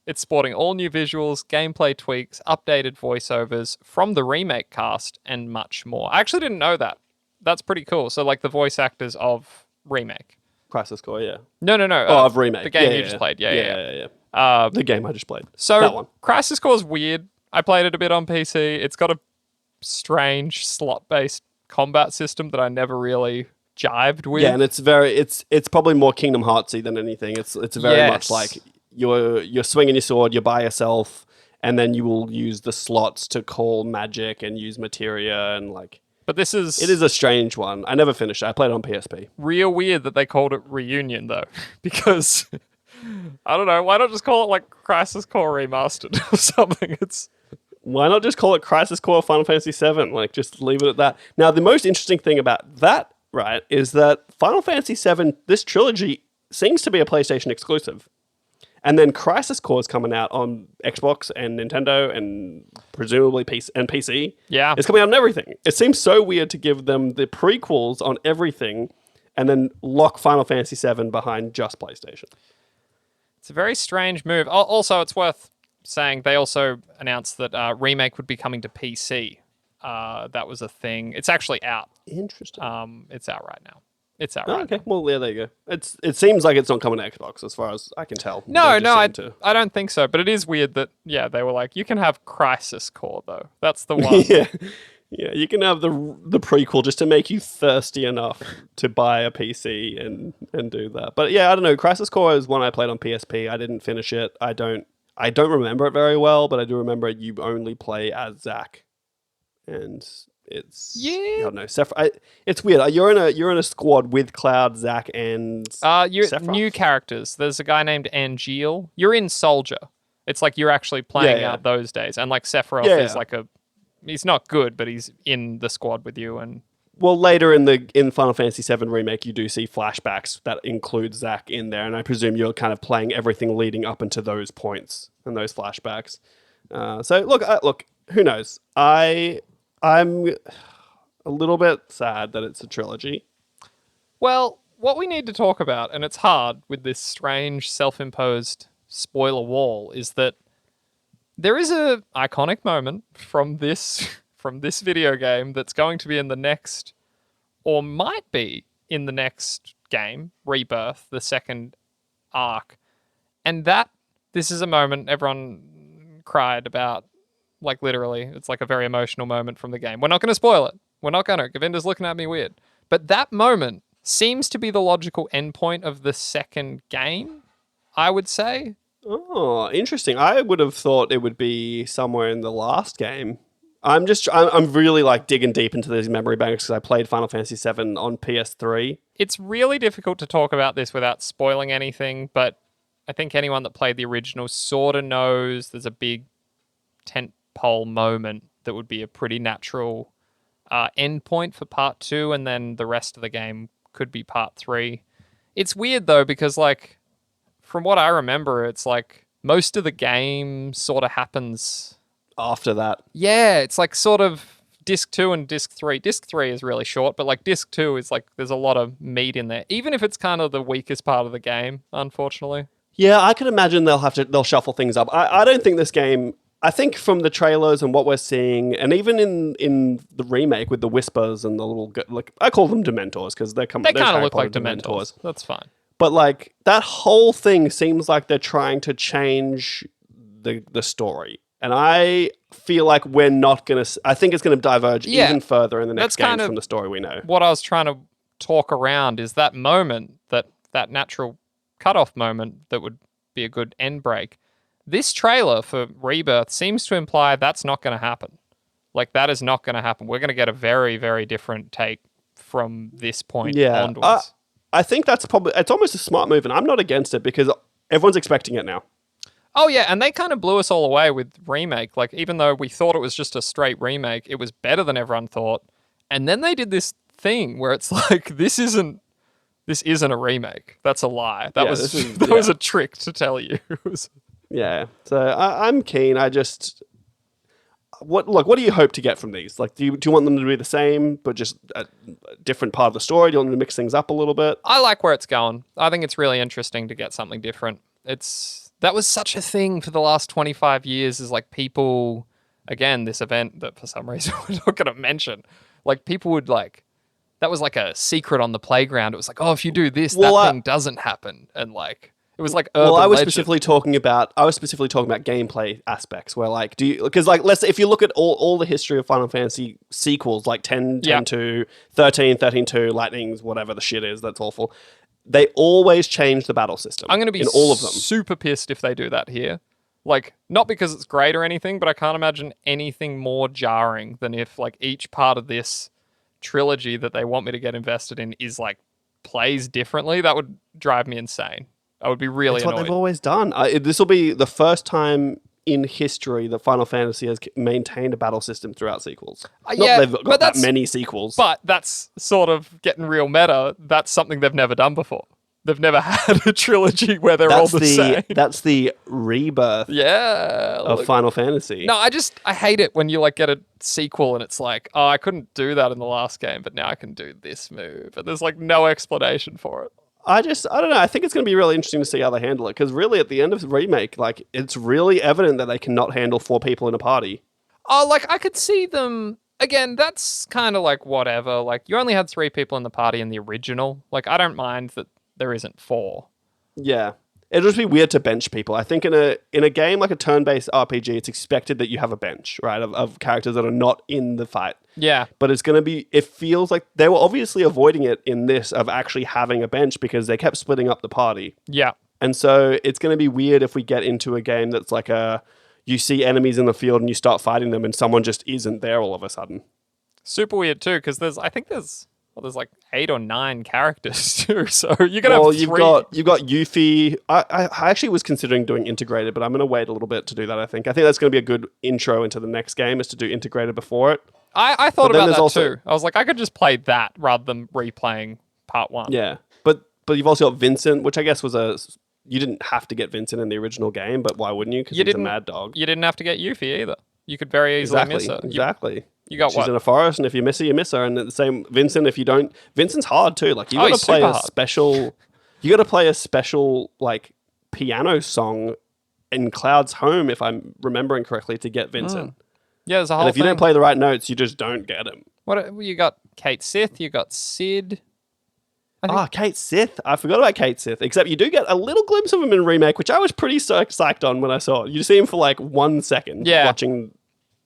It's sporting all new visuals, gameplay tweaks, updated voiceovers from the remake cast, and much more. I actually didn't know that. That's pretty cool. So, like, the voice actors of remake. Crisis Core, yeah. No. Of remake. The game you just played. Yeah. The game I just played. So, that one. Crisis Core is weird. I played it a bit on PC. It's got a strange slot-based combat system that I never really jived with. Yeah, and it's probably more Kingdom Heartsy than anything. It's very much like you're swinging your sword, you're by yourself, and then you will use the slots to call magic and use materia and like. But it is a strange one. I never finished it. I played it on PSP. Real weird that they called it Reunion though, because I don't know. Why not just call it like Crisis Core Remastered or something? Why not just call it Crisis Core Final Fantasy VII? Like, just leave it at that. Now, the most interesting thing about that, right, is that Final Fantasy VII, this trilogy, seems to be a PlayStation exclusive. And then Crisis Core is coming out on Xbox and Nintendo and presumably PC. Yeah. It's coming out on everything. It seems so weird to give them the prequels on everything and then lock Final Fantasy VII behind just PlayStation. It's a very strange move. Also, it's worth saying they also announced that Remake would be coming to PC. That was a thing. It's actually out. Interesting. It's out right now. It's out right okay. now. Well, yeah, there you go. It seems like it's not coming to Xbox as far as I can tell. No, I don't think so. But it is weird that, they were like, you can have Crisis Core, though. That's the one. Yeah, you can have the prequel just to make you thirsty enough to buy a PC and do that. But yeah, I don't know. Crisis Core is one I played on PSP. I didn't finish it. I don't remember it very well, but I do remember you only play as Zack. And it's I don't know. It's weird. You're in a squad with Cloud, Zack, and you're Sephiroth? New characters. There's a guy named Angeal. You're in Soldier. It's like you're actually playing out those days, and like Sephiroth is like he's not good, but he's in the squad with you. And well, later in Final Fantasy VII Remake, you do see flashbacks that include Zack in there, and I presume you're kind of playing everything leading up into those points and those flashbacks. So look, who knows? I'm a little bit sad that it's a trilogy. Well, what we need to talk about, and it's hard with this strange self-imposed spoiler wall, is that there is a iconic moment from this video game that's going to be in the next, or might be in the next game, Rebirth, the second arc. And this is a moment everyone cried about, like literally. It's like a very emotional moment from the game. We're not going to spoil it. We're not going to. Govinda's looking at me weird. But that moment seems to be the logical endpoint of the second game, I would say. Oh, interesting. I would have thought it would be somewhere in the last game. I'm really like digging deep into these memory banks because I played Final Fantasy VII on PS3. It's really difficult to talk about this without spoiling anything, but I think anyone that played the original sort of knows there's a big tentpole moment that would be a pretty natural endpoint for part 2, and then the rest of the game could be part 3. It's weird though because like from what I remember, it's like most of the game sort of happens after that. Yeah, it's like sort of disc 2 and disc 3. Disc 3 is really short, but like disc 2 is like there's a lot of meat in there, even if it's kind of the weakest part of the game, unfortunately. Yeah, I could imagine they'll shuffle things up. I don't think this game. I think from the trailers and what we're seeing, and even in the remake with the whispers and the little like I call them Dementors because they kind of look like Dementors. That's fine. But like that whole thing seems like they're trying to change the story. And I feel like we're not going to... I think it's going to diverge even further in the next game from the story we know. What I was trying to talk around is that moment, that natural cutoff moment that would be a good end break. This trailer for Rebirth seems to imply that's not going to happen. Like, that is not going to happen. We're going to get a very, very different take from this point onwards. I think that's probably... It's almost a smart move, and I'm not against it because everyone's expecting it now. Oh, yeah, and they kind of blew us all away with Remake. Like, even though we thought it was just a straight remake, it was better than everyone thought. And then they did this thing where it's like, this isn't a remake. That's a lie. That was a trick to tell you. Yeah, so I'm keen. What do you hope to get from these? Like, do you want them to be the same, but just a different part of the story? Do you want them to mix things up a little bit? I like where it's going. I think it's really interesting to get something different. That was such a thing for the last 25 years is like people, again, this event that for some reason we're not going to mention, like people would like, that was like a secret on the playground. It was like, oh, if you do this, that thing doesn't happen. And like, it was like urban I was legend. specifically talking about gameplay aspects where like, because like, let's say if you look at all the history of Final Fantasy sequels, like 10, 10-2, 13, 13-2, Lightnings, whatever the shit is, that's awful. They always change the battle system. I'm going to be in all of them. Super pissed if they do that here. Like, not because it's great or anything, but I can't imagine anything more jarring than if like each part of this trilogy that they want me to get invested in is like plays differently. That would drive me insane. I would be really annoyed. That's what they've always done. This will be the first time in history that Final Fantasy has maintained a battle system throughout sequels. Not they've got that many sequels. But that's sort of getting real meta. That's something they've never done before. They've never had a trilogy where they're all the same. That's the rebirth of Final Fantasy. No, I hate it when you like get a sequel and it's like, oh, I couldn't do that in the last game, but now I can do this move. And there's like no explanation for it. I don't know. I think it's going to be really interesting to see how they handle it because really at the end of the remake, like it's really evident that they cannot handle 4 people in a party. Oh, like I could see them again. That's kind of like whatever. Like you only had 3 people in the party in the original. Like I don't mind that there isn't 4. Yeah. It'll just be weird to bench people. I think in a game like a turn-based RPG, it's expected that you have a bench, right, of characters that are not in the fight. Yeah. But it's going to be... It feels like they were obviously avoiding it in this of actually having a bench because they kept splitting up the party. Yeah. And so it's going to be weird if we get into a game that's like you see enemies in the field and you start fighting them and someone just isn't there all of a sudden. Super weird too because there's like 8 or 9 characters too, so you're gonna have 3. You've got Yuffie. I actually was considering doing integrated, but I'm gonna wait a little bit to do that. I think that's gonna be a good intro into the next game is to do integrated before it. I thought about that too. I was like, I could just play that rather than replaying part 1. Yeah, but you've also got Vincent, which I guess was you didn't have to get Vincent in the original game, but why wouldn't you? Because he's a mad dog. You didn't have to get Yuffie either. You could very easily miss her. Exactly. You got She's in a forest, and if you miss her, you miss her. And the same Vincent, if you don't, Vincent's hard too. Like you got to play a special. You got to play a special like piano song in Cloud's home, if I'm remembering correctly, to get Vincent. Yeah, there's a whole. And if you don't play the right notes, you just don't get him. What you got? Kate Sith. You got Sid. Kate Sith. I forgot about Kate Sith. Except you do get a little glimpse of him in Remake, which I was pretty psyched on when I saw it. You see him for like 1 second watching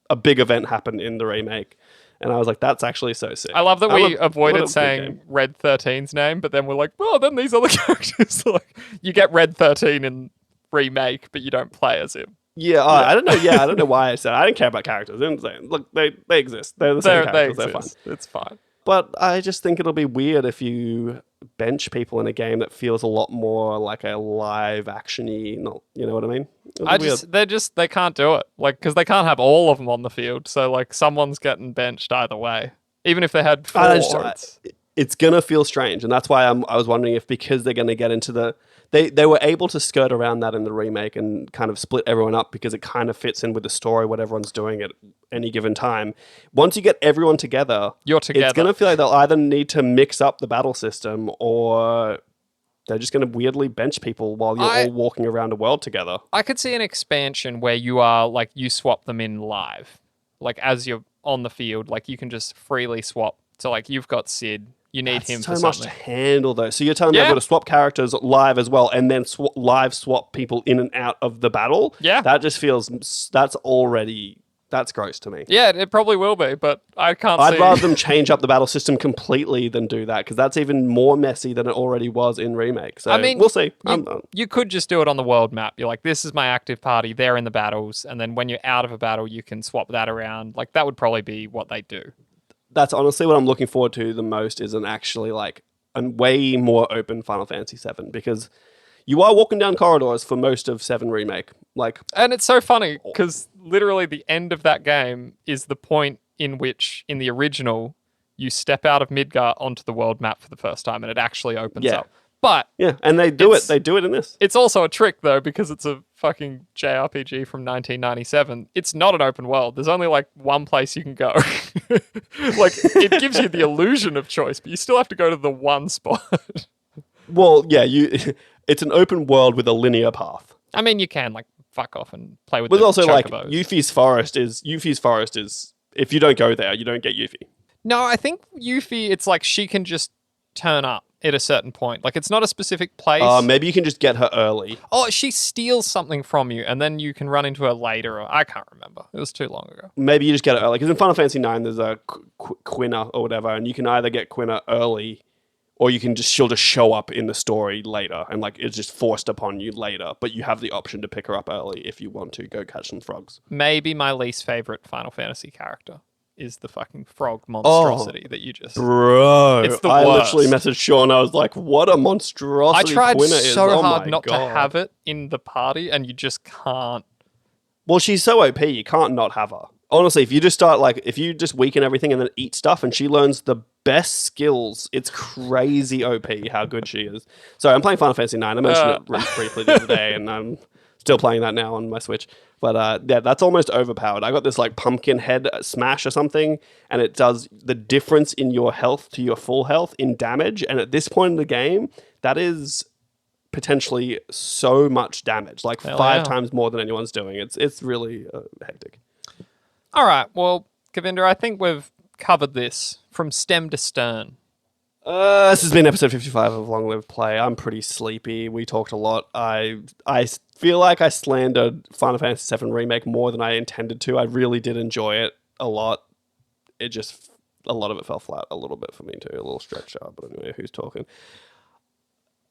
a big event happen in the Remake. And I was like, that's actually so sick. I love that we avoided saying Red 13's name, but then we're like, well, then these other characters. Like, you get Red 13 in Remake, but you don't play as him. Yeah, I don't know. Yeah, I don't know why I said I didn't care about characters. I didn't say, look, they exist. They're the same characters. They're fine. It's fine. But I just think it'll be weird if you bench people in a game that feels a lot more like a live action-y, not, you know what I mean? They can't do it. Like, because they can't have all of them on the field. So, like, someone's getting benched either way. Even if they had 4. It's going to feel strange. And that's why I was wondering if because they're going to get into the... They were able to skirt around that in the remake and kind of split everyone up because it kind of fits in with the story, what everyone's doing at any given time. Once you get everyone together, it's going to feel like they'll either need to mix up the battle system or they're just going to weirdly bench people while you're all walking around a world together. I could see an expansion where you are, like, you swap them in live. Like, as you're on the field, like, you can just freely swap. So, like, you've got Sid... You need him for something. So much to handle, though. So you're telling me I've got to swap characters live as well, and then live swap people in and out of the battle? Yeah. That just feels... That's gross to me. Yeah, it probably will be, but I'd rather them change up the battle system completely than do that, because that's even more messy than it already was in Remake. So, I mean, we'll see. You could just do it on the world map. You're like, this is my active party. They're in the battles. And then when you're out of a battle, you can swap that around. Like, that would probably be what they do. That's honestly what I'm looking forward to the most is an actually like a way more open Final Fantasy VII because you are walking down corridors for most of 7 Remake. And it's so funny because literally the end of that game is the point in which in the original you step out of Midgar onto the world map for the first time and it actually opens up. But and they do it. They do it in this. It's also a trick though because it's a fucking JRPG from 1997. It's not an open world. There's only like one place you can go. Like it gives you the illusion of choice, but you still have to go to the one spot. Well, yeah, it's an open world with a linear path. I mean, you can like fuck off and play with. But the also chocobos. like Yuffie's forest is if you don't go there, you don't get Yuffie. No, I think Yuffie. It's like she can just turn up at a certain point. Like, it's not a specific place. Maybe you can just get her early. Oh, she steals something from you, and then you can run into her later. Or I can't remember. It was too long ago. Maybe you just get her early. Because in Final Fantasy IX, there's a Quina or whatever, and you can either get Quina early, or she'll just show up in the story later, and like it's just forced upon you later. But you have the option to pick her up early if you want to go catch some frogs. Maybe my least favorite Final Fantasy character is the fucking frog monstrosity that you just... Bro, it's the I worst. literally messaged Sean. I was like, what a monstrosity I tried Quina is. so hard not to have it in the party, and you just can't. Well, she's so OP, you can't not have her. Honestly, if you just weaken everything and then eat stuff, and she learns the best skills, it's crazy OP how good she is. Sorry, I'm playing Final Fantasy IX. I mentioned it briefly the other day, and I'm still playing that now on my Switch. But yeah, that's almost overpowered. I got this like pumpkin head smash or something, and it does the difference in your health to your full health in damage. And at this point in the game, that is potentially so much damage, like 5 times more than anyone's doing. It's really hectic. All right, well, Govinda, I think we've covered this from stem to stern. This has been episode 55 of Long Live Play. I'm pretty sleepy. We talked a lot. I feel like I slandered Final Fantasy VII Remake more than I intended to. I really did enjoy it a lot. A lot of it fell flat a little bit for me too. A little stretch out, but anyway, who's talking?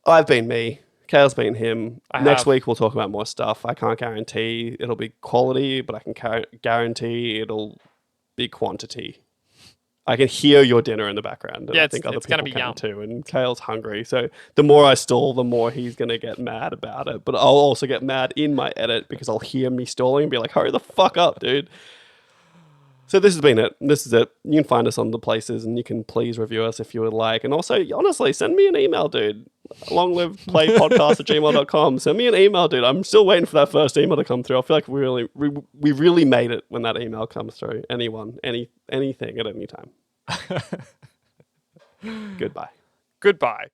I've been me. Khayl's been him. Next week we'll talk about more stuff. I can't guarantee it'll be quality, but I can guarantee it'll be quantity. I can hear your dinner in the background. And I think other people can too. And Khayl's hungry. So the more I stall, the more he's going to get mad about it. But I'll also get mad in my edit because I'll hear me stalling and be like, hurry the fuck up, dude. So this has been it. This is it. You can find us on the places and you can please review us if you would like. And also, honestly, send me an email, dude. longliveplaypodcast@gmail.com. Send me an email, dude. I'm still waiting for that first email to come through. I feel like we really made it when that email comes through. Anyone, anything at any time. Goodbye. Goodbye.